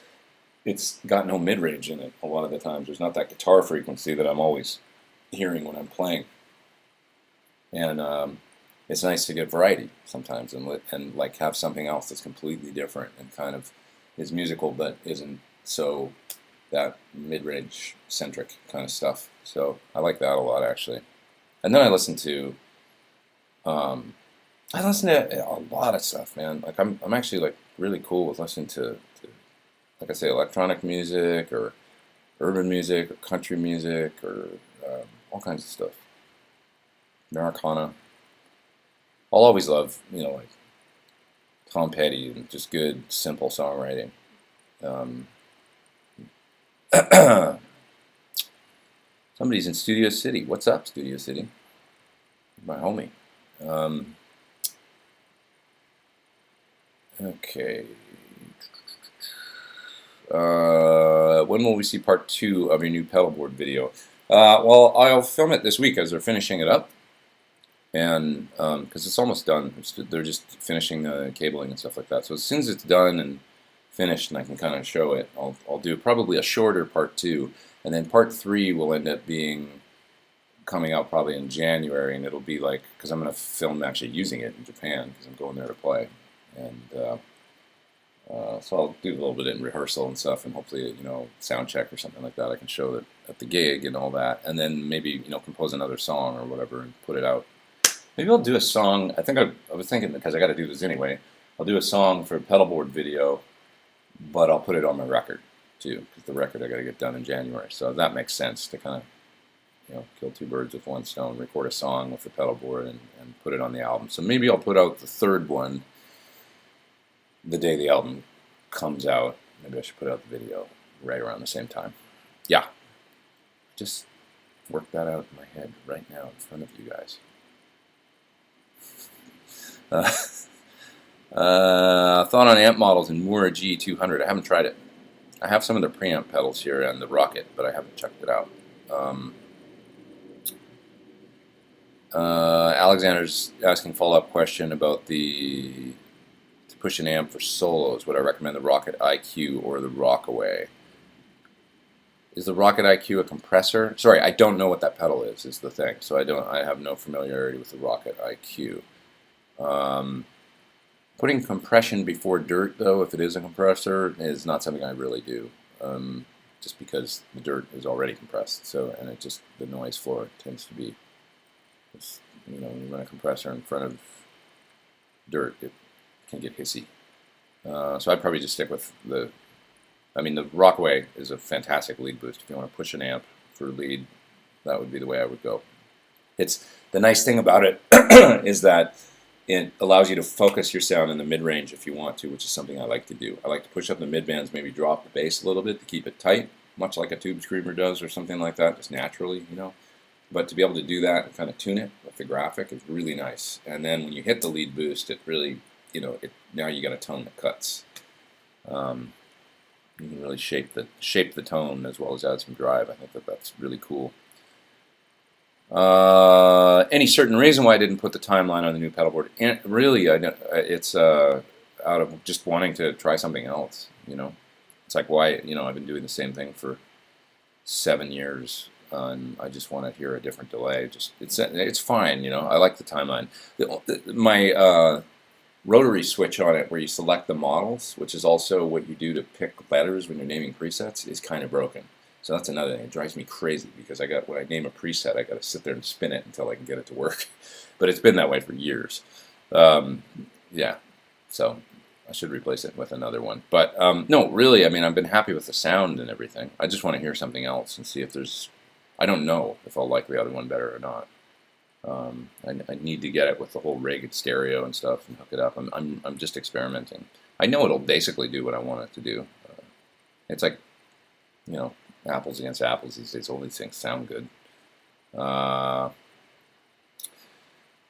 it's got no mid-range in it a lot of the times. There's not that guitar frequency that I'm always hearing when I'm playing. And it's nice to get variety sometimes and like have something else that's completely different and kind of is musical but isn't so that mid-range centric kind of stuff. So I like that a lot, actually. And then I listen to a lot of stuff, man. Like I'm actually like really cool with listening to like I say, electronic music or urban music or country music or all kinds of stuff. Americana. I'll always love, like Tom Petty and just good, simple songwriting. Somebody's in Studio City. What's up, Studio City? My homie. Okay. When will we see part 2 of your new pedalboard video? Well, I'll film it this week as they're finishing it up, and because it's almost done. They're just finishing the cabling and stuff like that. So as soon as it's done and finished, and I can kind of show it, I'll do probably a shorter part 2, and then part 3 will end up coming out probably in January, and it'll be like, because I'm going to film actually using it in Japan because I'm going there to play, and so I'll do a little bit in rehearsal and stuff, and hopefully, sound check or something like that. I can show it at the gig and all that, and then maybe, compose another song or whatever and put it out. Maybe I'll do a song. I was thinking, because I got to do this anyway, I'll do a song for a pedalboard video, but I'll put it on my record too, because the record I got to get done in January. So that makes sense to kind of, kill 2 birds with 1 stone, record a song with the pedalboard and put it on the album. So maybe I'll put out the 3rd one the day the album comes out. Maybe I should put out the video right around the same time. Yeah. Just work that out in my head right now in front of you guys. Thought on amp models in Mura G200. I haven't tried it. I have some of the preamp pedals here and the Rocket, but I haven't checked it out. Alexander's asking follow-up question about to push an amp for solos. Would I recommend the Rocket IQ or the Rockaway? Is the Rocket IQ a compressor? Sorry, I don't know what that pedal is the thing. So I have no familiarity with the Rocket IQ. Putting compression before dirt, though, if it is a compressor, is not something I really do. Just because the dirt is already compressed. So, and the noise floor tends to be, when you run a compressor in front of dirt, it can get hissy. So I'd probably just stick with the Rockaway is a fantastic lead boost. If you want to push an amp for lead, that would be the way I would go. The nice thing about it is that It allows you to focus your sound in the mid-range if you want to, which is something I like to do. I like to push up the mid-bands, maybe drop the bass a little bit to keep it tight, much like a tube screamer does or something like that, just naturally, you know. But to be able to do that and kind of tune it with the graphic is really nice. And then when you hit the lead boost, it really, you know, now you got a tone that cuts. You can really shape the tone as well as add some drive. I think that's really cool. Any certain reason why I didn't put the timeline on the new pedal board? And really, it's out of just wanting to try something else. You know, it's like why I've been doing the same thing for 7 years, and I just want to hear a different delay. Just it's fine. You know, I like the timeline. My rotary switch on it, where you select the models, which is also what you do to pick letters when you're naming presets, is kind of broken. So that's another thing. It drives me crazy because when I name a preset, I got to sit there and spin it until I can get it to work. But it's been that way for years. Yeah, so I should replace it with another one. But no, really, I mean, I've been happy with the sound and everything. I just want to hear something else and see if there's. I don't know if I'll like the other one better or not. I need to get it with the whole rig stereo and stuff and hook it up. I'm just experimenting. I know it'll basically do what I want it to do. It's like, you know, apples against apples these days. All these things sound good.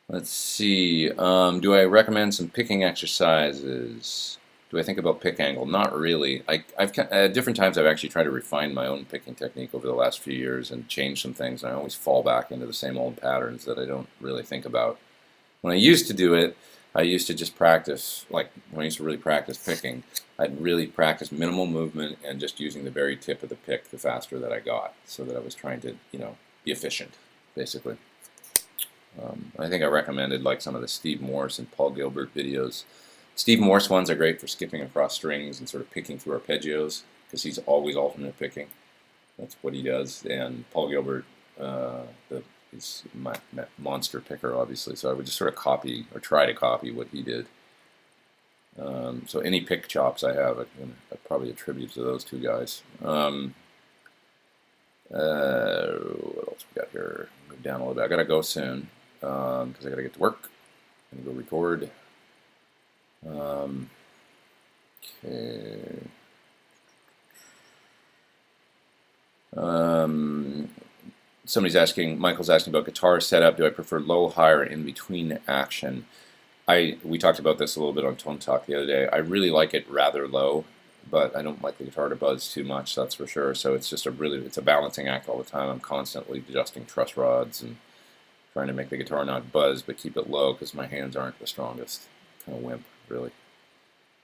Let's see. Do I recommend some picking exercises? Do I think about pick angle? Not really. I've at different times I've actually tried to refine my own picking technique over the last few years and change some things, and I always fall back into the same old patterns that I don't really think about. When I used to do it, I used to just practice, like when I used to really practice picking, I'd really practice minimal movement and just using the very tip of the pick the faster that I got, so that I was trying to, you know, be efficient, basically. I think I recommended like some of the Steve Morse and Paul Gilbert videos. Steve Morse ones are great for skipping across strings and sort of picking through arpeggios, because he's always alternate picking. That's what he does. And Paul Gilbert, he's my monster picker, obviously, so I would just sort of copy or try to copy what he did. So any pick chops I have, I probably attribute to those two guys. What else we got here? Move down a little bit. I gotta go soon because I gotta get to work and go record. Okay. Michael's asking about guitar setup. Do I prefer low, high, or in between action? We talked about this a little bit on Tone Talk the other day. I really like it rather low, but I don't like the guitar to buzz too much, that's for sure. So it's just it's a balancing act all the time. I'm constantly adjusting truss rods and trying to make the guitar not buzz, but keep it low because my hands aren't the strongest. Kind of wimp, really.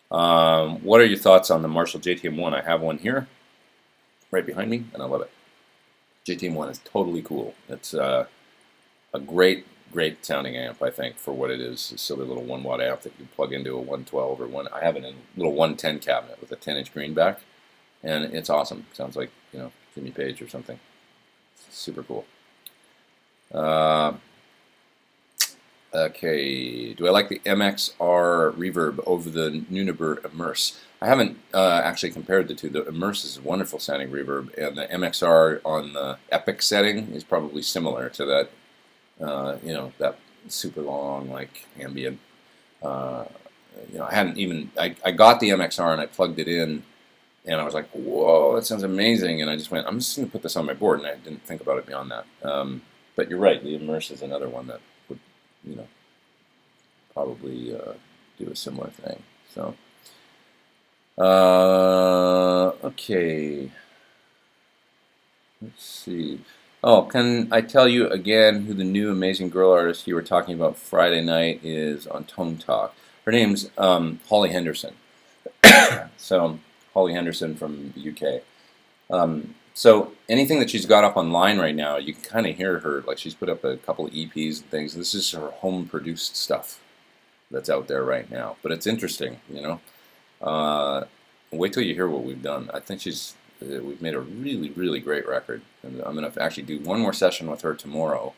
What are your thoughts on the Marshall JTM1? I have one here, right behind me, and I love it. JTM1 is totally cool. It's a great sounding amp, I think, for what it is. It's a silly little 1-watt amp that you plug into a 112 or one. I have it in a little 110 cabinet with a 10-inch greenback, and it's awesome. Sounds like, you know, Jimmy Page or something. It's super cool. Okay, do I like the MXR reverb over the Nunaber Immerse? I haven't actually compared the two. The Immerse is a wonderful sounding reverb, and the MXR on the Epic setting is probably similar to that, you know, that super long, like, ambient. You know, I got the MXR and I plugged it in, and I was like, whoa, that sounds amazing, and I just went, I'm just going to put this on my board, and I didn't think about it beyond that. But you're right, the Immerse is another one that would, you know, probably do a similar thing. So, okay. Let's see. Oh, can I tell you again who the new amazing girl artist you were talking about Friday night is on Tone Talk? Her name's Holly Henderson. So, Holly Henderson from the UK. So anything that she's got up online right now, you can kind of hear her, like she's put up a couple of EPs and things. This is her home-produced stuff that's out there right now. But it's interesting, you know. Wait till you hear what we've done. I think we've made a really great record. And I'm going to actually do one more session with her tomorrow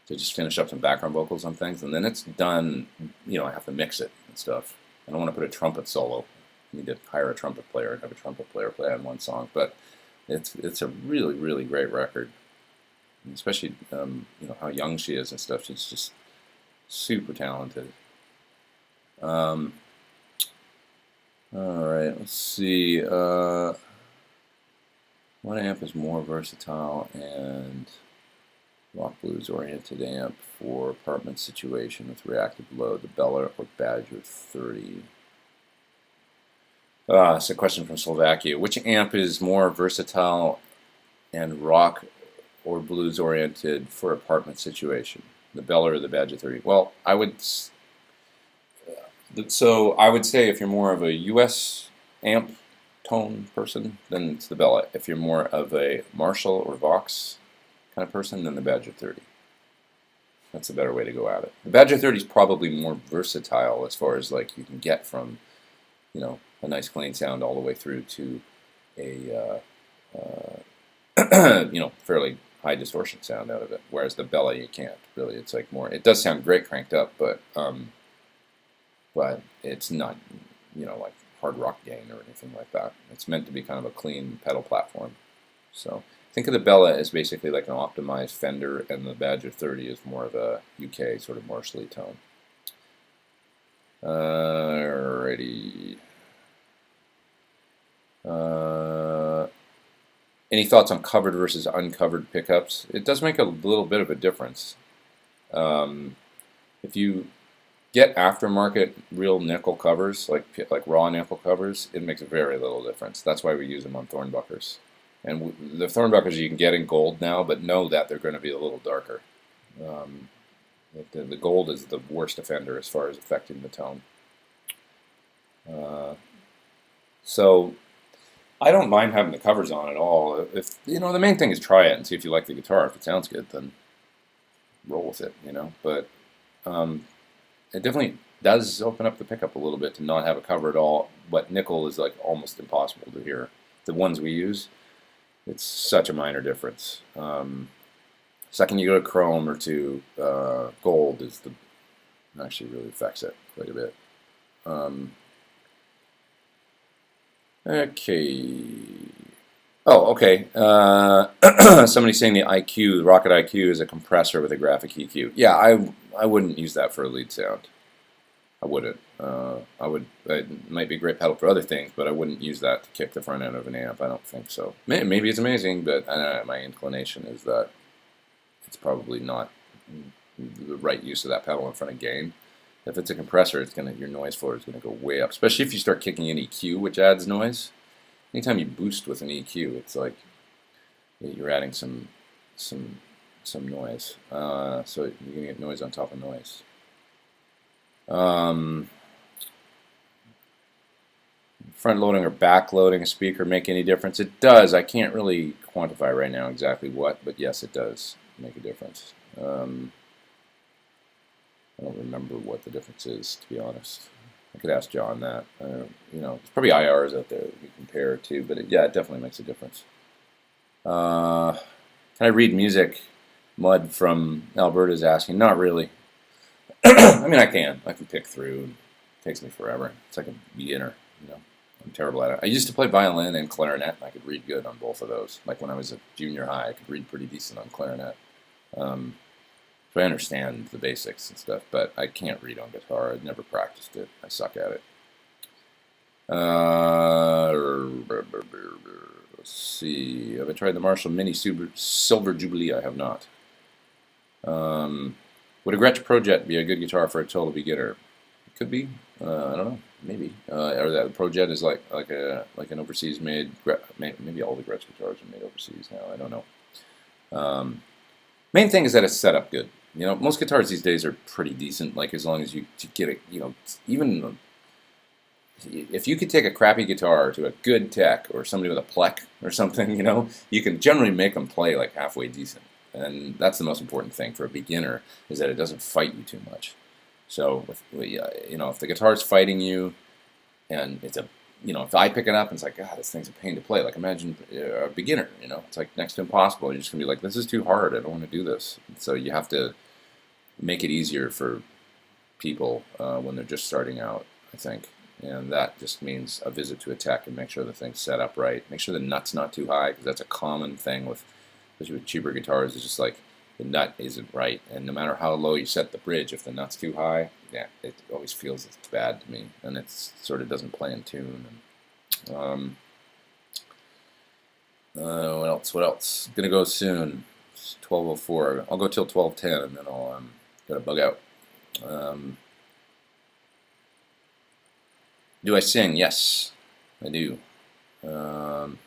to just finish up some background vocals on things. And then it's done, you know, I have to mix it and stuff. I don't want to put a trumpet solo. I need to hire a trumpet player and have a trumpet player play on one song. But it's a really great record, and especially you know, how young she is and stuff. She's just super talented. Um, all right, let's see. What amp is more versatile and rock blues oriented amp for apartment situation with reactive load, the Bella or Badger 30? It's a question from Slovakia. Which amp is more versatile and rock or blues oriented for apartment situation, the Bella or the Badger 30? Well, I would say if you're more of a US amp tone person, then it's the Bella. If you're more of a Marshall or Vox kind of person, then the Badger 30. That's a better way to go at it. The Badger 30 is probably more versatile as far as like you can get from, a nice clean sound all the way through to a fairly high distortion sound out of it. Whereas the Bella, you can't really. It's like more. It does sound great cranked up, but it's not, like hard rock gain or anything like that. It's meant to be kind of a clean pedal platform. So think of the Bella as basically like an optimized Fender, and the Badger 30 is more of a UK sort of Marshall-y tone. Alrighty. Any thoughts on covered versus uncovered pickups? It does make a little bit of a difference. If you get aftermarket real nickel covers, like raw nickel covers, it makes very little difference. That's why we use them on Thornbuckers. And the Thornbuckers you can get in gold now, but know that they're going to be a little darker. The gold is the worst offender as far as affecting the tone. So I don't mind having the covers on at all. If the main thing is try it and see if you like the guitar. If it sounds good, then roll with it. But it definitely does open up the pickup a little bit to not have a cover at all. But nickel is like almost impossible to hear. The ones we use, it's such a minor difference. Second you go to chrome or to gold actually really affects it quite a bit. Okay. Oh, okay. Somebody's saying the Rocket IQ is a compressor with a graphic EQ. Yeah, I wouldn't use that for a lead sound. I wouldn't. It might be a great pedal for other things, but I wouldn't use that to kick the front end of an amp. I don't think so. Maybe it's amazing, but my inclination is that it's probably not the right use of that pedal in front of gain. If it's a compressor, your noise floor is gonna go way up, especially if you start kicking in EQ, which adds noise. Anytime you boost with an EQ, it's like you're adding some noise. So you're gonna get noise on top of noise. Front loading or back loading a speaker make any difference? It does. I can't really quantify right now exactly what, but yes, it does make a difference. I don't remember what the difference is, to be honest. I could ask John that. There's probably IRs out there that we compare it to, but it definitely makes a difference. Can I read music? Mud from Alberta is asking. Not really. I mean, I can. I can pick through. It takes me forever. It's like a beginner. I'm terrible at it. I used to play violin and clarinet, and I could read good on both of those. Like when I was at junior high, I could read pretty decent on clarinet. So I understand the basics and stuff, but I can't read on guitar. I've never practiced it. I suck at it. Let's see. Have I tried the Marshall Mini Silver Jubilee? I have not. Would a Gretsch Projet be a good guitar for a total beginner? It could be. I don't know. Maybe. Or that Projet is like an overseas made. Maybe all the Gretsch guitars are made overseas now. I don't know. Main thing is that it's set up good. Most guitars these days are pretty decent. Like as long as you get it, even if you could take a crappy guitar to a good tech or somebody with a plec or something, you can generally make them play like halfway decent. And that's the most important thing for a beginner, is that it doesn't fight you too much. So, if the guitar's fighting you, and it's if I pick it up and it's like, God, this thing's a pain to play. Like imagine a beginner, it's like next to impossible. You're just gonna be like, this is too hard. I don't want to do this. So you have to make it easier for people when they're just starting out, I think. And that just means a visit to a tech and make sure the thing's set up right. Make sure the nut's not too high, because that's a common thing with, especially with cheaper guitars. It's just like the nut isn't right, and no matter how low you set the bridge, if the nut's too high, yeah, it always feels bad to me, and it sort of doesn't play in tune. What else? What else? Gonna go soon. It's 12:04. I'll go till 12:10, and then I'll gotta bug out. Um, do I sing? Yes, I do. Um,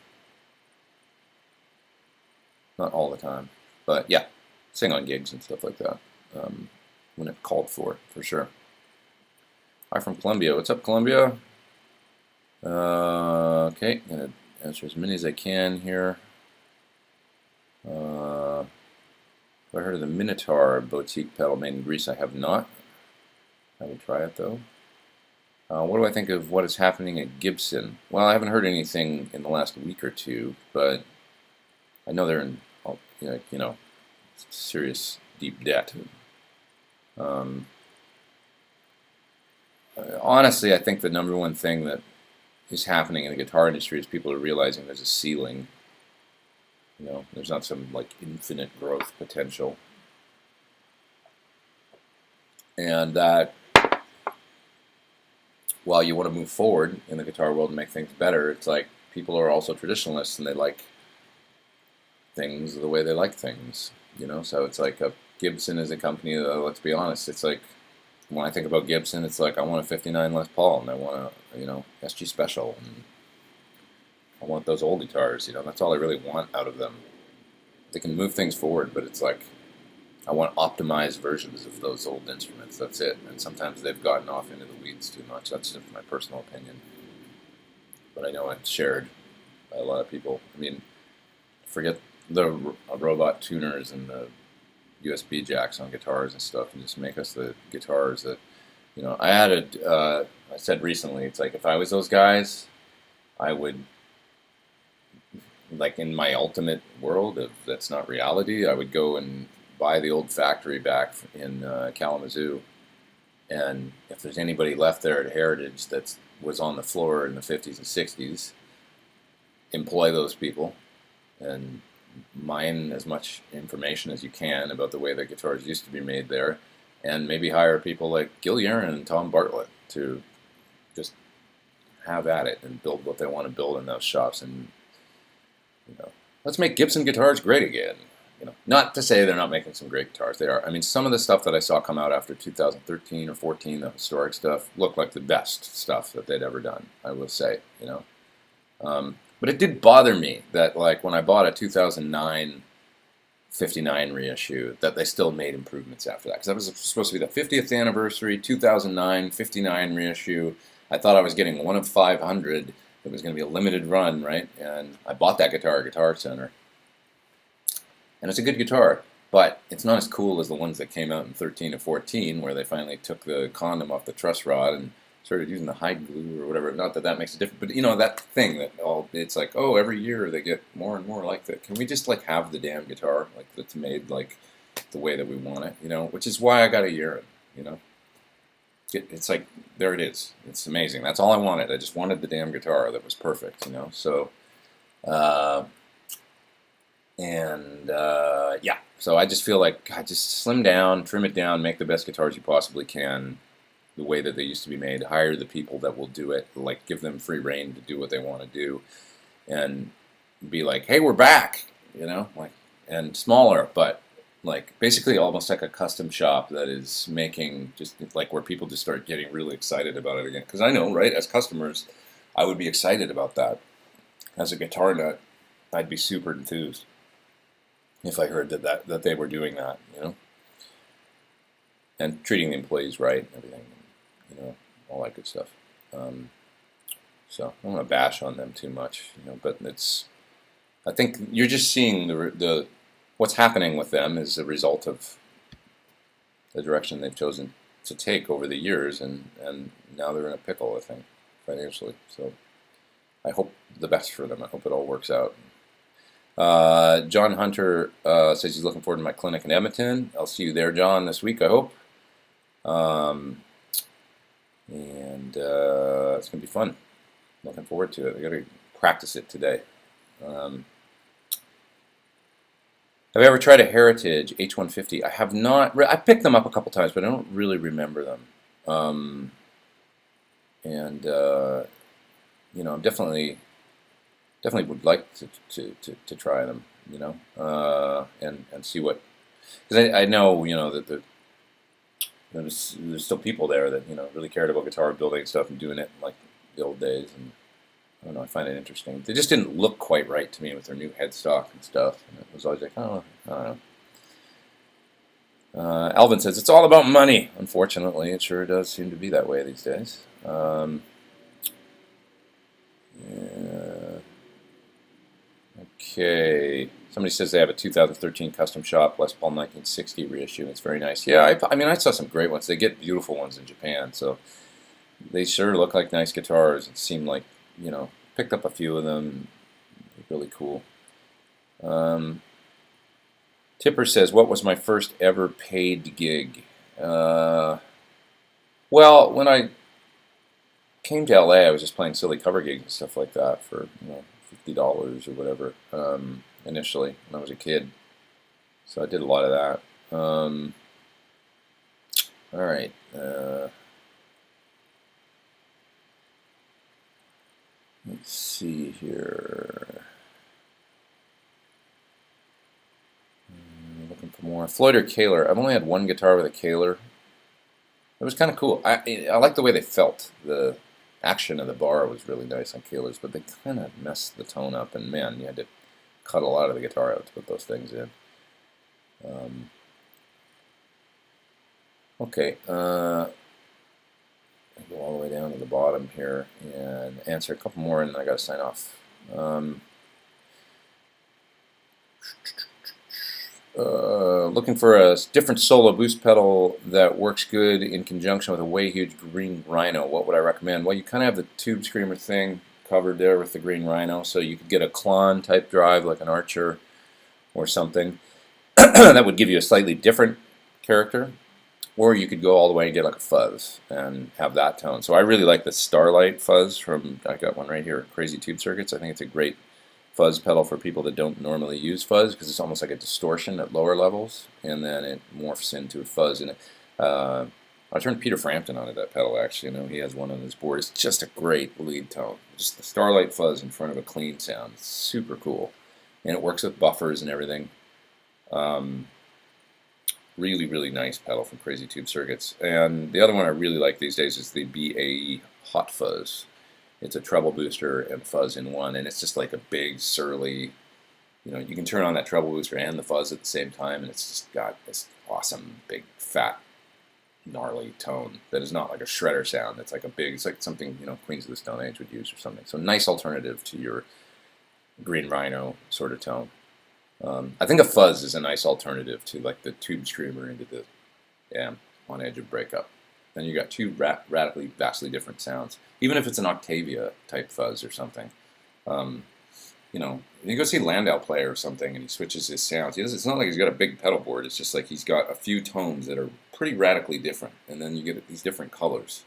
Not all the time, but yeah, sing on gigs and stuff like that. When it's called for sure. Hi from Columbia. What's up, Columbia? Okay, gonna answer as many as I can here. I heard of the Minotaur boutique pedal made in Greece. I have not. I would try it though. What do I think of what is happening at Gibson? Well, I haven't heard anything in the last week or two, but I know they're in, serious deep debt. Honestly, I think the number one thing that is happening in the guitar industry is people are realizing there's a ceiling. There's not some like infinite growth potential, and that while you want to move forward in the guitar world and make things better, it's like people are also traditionalists and they like things the way they like things. So it's like Gibson is a company that, let's be honest, it's like when I think about Gibson, it's like I want a 59 Les Paul and I want a SG Special and I want those old guitars. That's all I really want out of them. They can move things forward, but it's like I want optimized versions of those old instruments. That's it. And sometimes they've gotten off into the weeds too much. That's just my personal opinion. But I know it's shared by a lot of people. I mean, forget the robot tuners and the USB jacks on guitars and stuff, and just make us the guitars that, I said recently, it's like if I was those guys, I would, like in my ultimate world that's not reality, I would go and buy the old factory back in Kalamazoo, and if there's anybody left there at Heritage that was on the floor in the 50s and 60s, employ those people and mine as much information as you can about the way that guitars used to be made there, and maybe hire people like Gil Yaron and Tom Bartlett to just have at it and build what they want to build in those shops, and let's make Gibson guitars great again. Not to say they're not making some great guitars. They are. I mean, some of the stuff that I saw come out after 2013 or 14, the historic stuff, looked like the best stuff that they'd ever done, I will say, But it did bother me that, like, when I bought a 2009 59 reissue, that they still made improvements after that. Because that was supposed to be the 50th anniversary, 2009 59 reissue. I thought I was getting one of 500. It was going to be a limited run, right? And I bought that guitar at Guitar Center. And it's a good guitar, but it's not as cool as the ones that came out in 13 or 14, where they finally took the condom off the truss rod and started using the hide glue or whatever. Not that that makes a difference, but that thing that it's like, oh, every year they get more and more like that. Can we just like have the damn guitar like that's made like the way that we want it, Which is why I got a Urine, It's like, there it is. It's amazing. That's all I wanted. I just wanted the damn guitar that was perfect, So, yeah. So I just feel like, God, just slim down, trim it down, make the best guitars you possibly can, the way that they used to be made. Hire the people that will do it. Like, give them free reign to do what they want to do, and be like, hey, we're back. Like, and smaller, but like basically almost like a custom shop that is making just like where people just start getting really excited about it again. Because I know, right, as customers, I would be excited about that. As a guitar nut, I'd be super enthused if I heard that they were doing that, and treating the employees right, and everything, all that good stuff. So I don't want to bash on them too much, but I think you're just seeing the what's happening with them is a result of the direction they've chosen to take over the years, and now they're in a pickle, I think, financially. So I hope the best for them. I hope it all works out. John Hunter says he's looking forward to my clinic in Edmonton. I'll see you there, John, this week, I hope. And it's going to be fun. Looking forward to it. I got to practice it today. Have you ever tried a Heritage H150? I have not. I picked them up a couple times, but I don't really remember them. And I'm definitely would like to try them. And see what, because I know that there's still people there that really cared about guitar building and stuff and doing it like the old days, and I don't know, I find it interesting. They just didn't look quite right to me with their new headstock and stuff, and it was always like, oh, I don't know. Alvin says it's all about money. Unfortunately, it sure does seem to be that way these days. Yeah. Okay. Somebody says they have a 2013 custom shop, Les Paul 1960 reissue. It's very nice. Yeah, I mean, I saw some great ones. They get beautiful ones in Japan, so they sure look like nice guitars. It seemed like, picked up a few of them. They're really cool. Tipper says, what was my first ever paid gig? Well, when I came to LA, I was just playing silly cover gigs and stuff like that for, $50 or whatever, initially when I was a kid. So I did a lot of that. All right. Let's see here. Looking for more. Floyd or Kaler? I've only had one guitar with a Kaler. It was kind of cool. I like the way they felt. The action of the bar was really nice on Kalers, but they kind of messed the tone up, and man, you had to cut a lot of the guitar out to put those things in. Okay, I'll go all the way down to the bottom here and answer a couple more, and then I got to sign off. Looking for a different solo boost pedal that works good in conjunction with a way huge green Rhino. What would I recommend? Well, you kind of have the Tube Screamer thing covered there with the green Rhino, so you could get a Klon type drive like an Archer or something. That would give you a slightly different character, or you could go all the way and get like a fuzz and have that tone. So I really like the Starlight fuzz from, I got one right here, Crazy Tube Circuits. I think it's a great fuzz pedal for people that don't normally use fuzz, because it's almost like a distortion at lower levels, and then it morphs into a fuzz. And I turned Peter Frampton onto that pedal, actually. He has one on his board. It's just a great lead tone. Just the Starlight fuzz in front of a clean sound. It's super cool. And it works with buffers and everything. Really, really nice pedal from Crazy Tube Circuits. And the other one I really like these days is the BAE Hot Fuzz. It's a treble booster and fuzz in one, and it's just like a big, surly, you can turn on that treble booster and the fuzz at the same time, and it's just got this awesome, big, fat, gnarly tone that is not like a shredder sound. It's like it's like something, Queens of the Stone Age would use or something. So nice alternative to your Green Rhino sort of tone. I think a fuzz is a nice alternative to like the Tube Screamer into the On Edge of Breakup. Then you got two radically, vastly different sounds. Even if it's an Octavia type fuzz or something. You go see Landau play or something, and he switches his sounds. It's not like he's got a big pedal board. It's just like he's got a few tones that are pretty radically different, and then you get these different colors.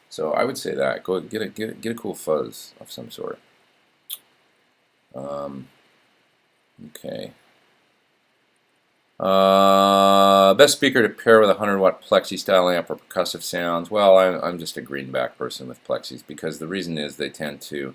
So I would say that go get a cool fuzz of some sort. Okay. Best speaker to pair with a 100-watt Plexi style amp for percussive sounds. Well, I'm just a greenback person with Plexis, because the reason is they tend to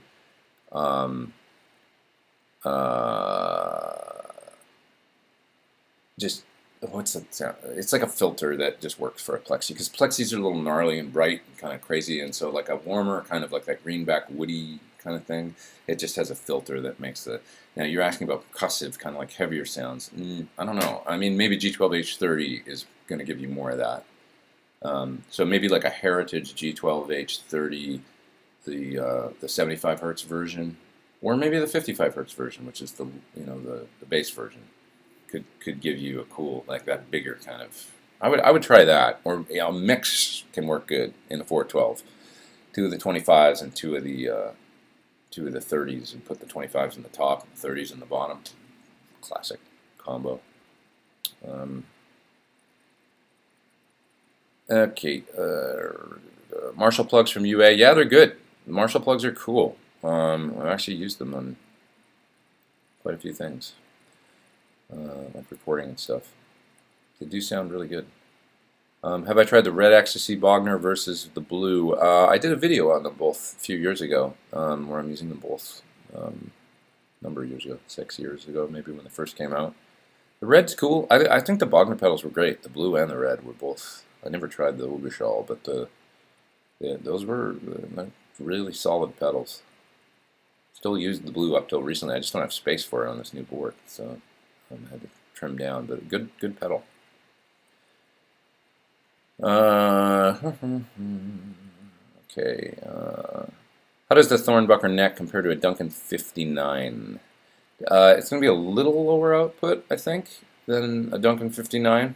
just, what's the sound? It's like a filter that just works for a Plexi, because Plexis are a little gnarly and bright and kind of crazy, and so like a warmer, kind of like that greenback woody kind of thing, it just has a filter that makes the. Now you're asking about percussive, kind of like heavier sounds. I don't know. I mean, maybe G12H30 is going to give you more of that. So maybe like a Heritage G12H30, the 75 hertz version, or maybe the 55 hertz version, which is the bass version, could give you a cool, like that bigger kind of. I would try that, or a mix can work good in the 412. 2 of the 25s and 2 of the 30s, and put the 25s in the top and the 30s in the bottom. Classic combo. Okay, Marshall plugs from UA. Yeah, they're good. The Marshall plugs are cool. I've actually used them on quite a few things. like recording and stuff. They do sound really good. Have I tried the red ecstasy Bogner versus the blue? I did a video on them both a few years ago, where I'm using them both. A number of years ago, 6 years ago, maybe when they first came out. The red's cool. I think the Bogner pedals were great. The blue and the red were both. I never tried the Uberschall, but those were really solid pedals. Still used the blue up till recently. I just don't have space for it on this new board, so I had to trim down. But good pedal. Okay. How does the Thornbucker neck compare to a Duncan 59? It's going to be a little lower output, I think, than a Duncan 59.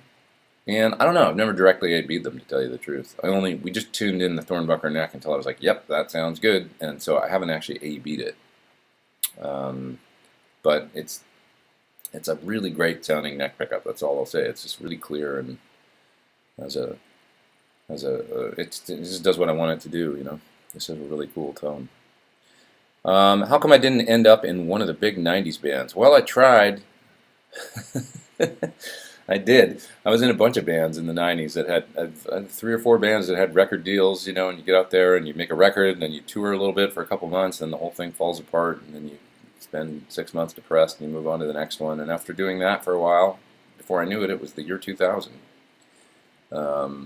And I don't know. I've never directly A/B'd them, to tell you the truth. We just tuned in the Thornbucker neck until I was like, yep, that sounds good. And so I haven't actually A/B'd it. But it's a really great sounding neck pickup. That's all I'll say. It's just really clear and it just does what I want it to do. You know, this is a really cool tone. How come I didn't end up in one of the big '90s bands? Well, I tried. I did. I was in a bunch of bands in the '90s that had 3 or 4 bands that had record deals, you know, and you get out there and you make a record and then you tour a little bit for a couple months and the whole thing falls apart and then you spend 6 months depressed and you move on to the next one. And after doing that for a while, before I knew it, it was the year 2000. I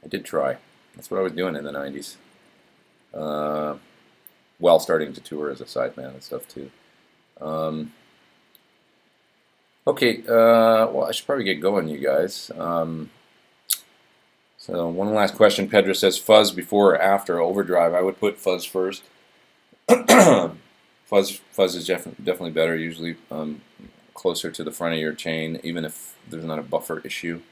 did try. That's what I was doing in the '90s. While starting to tour as a sideman and stuff too. Okay, well, I should probably get going, you guys. So one last question. Pedro says, fuzz before or after overdrive? I would put fuzz first. Fuzz is definitely better, usually closer to the front of your chain, even if there's not a buffer issue.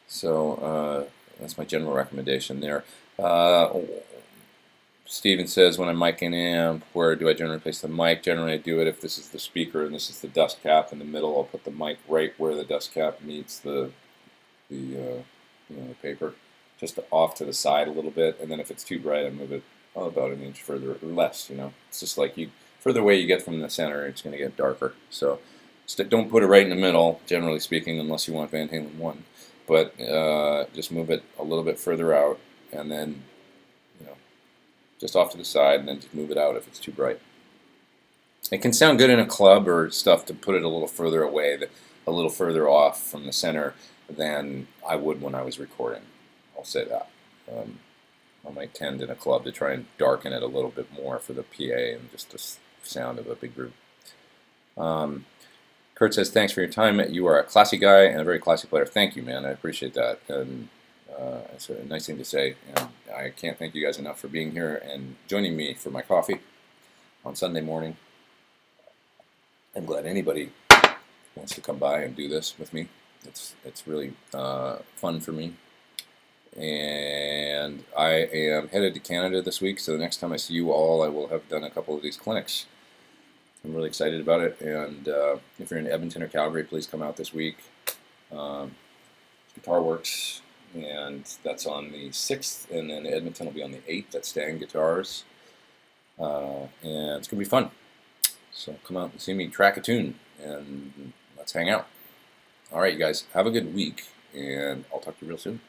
So that's my general recommendation there. Steven says, when I'm micing amp, where do I generally place the mic? Generally, I do it if this is the speaker and this is the dust cap in the middle. I'll put the mic right where the dust cap meets the paper, just off to the side a little bit. And then if it's too bright, I move it about an inch further or less. You know, it's just like further away you get from the center, it's going to get darker. So don't put it right in the middle, generally speaking, unless you want Van Halen 1. But just move it a little bit further out, and then just off to the side, and then just move it out if it's too bright. It can sound good in a club or stuff to put it a little further away, a little further off from the center than I would when I was recording. I'll say that. I might tend in a club to try and darken it a little bit more for the PA and just the sound of a big group. Kurt says, thanks for your time. You are a classy guy and a very classy player. Thank you, man. I appreciate that. And it's a nice thing to say. And I can't thank you guys enough for being here and joining me for my coffee on Sunday morning. I'm glad anybody wants to come by and do this with me. It's really fun for me. And I am headed to Canada this week, so the next time I see you all, I will have done a couple of these clinics. I'm really excited about it, and if you're in Edmonton or Calgary, please come out this week. Guitar Works, and that's on the 6th, and then Edmonton will be on the 8th at Stan Guitars, and it's going to be fun. So come out and see me track a tune, and let's hang out. All right, you guys, have a good week, and I'll talk to you real soon.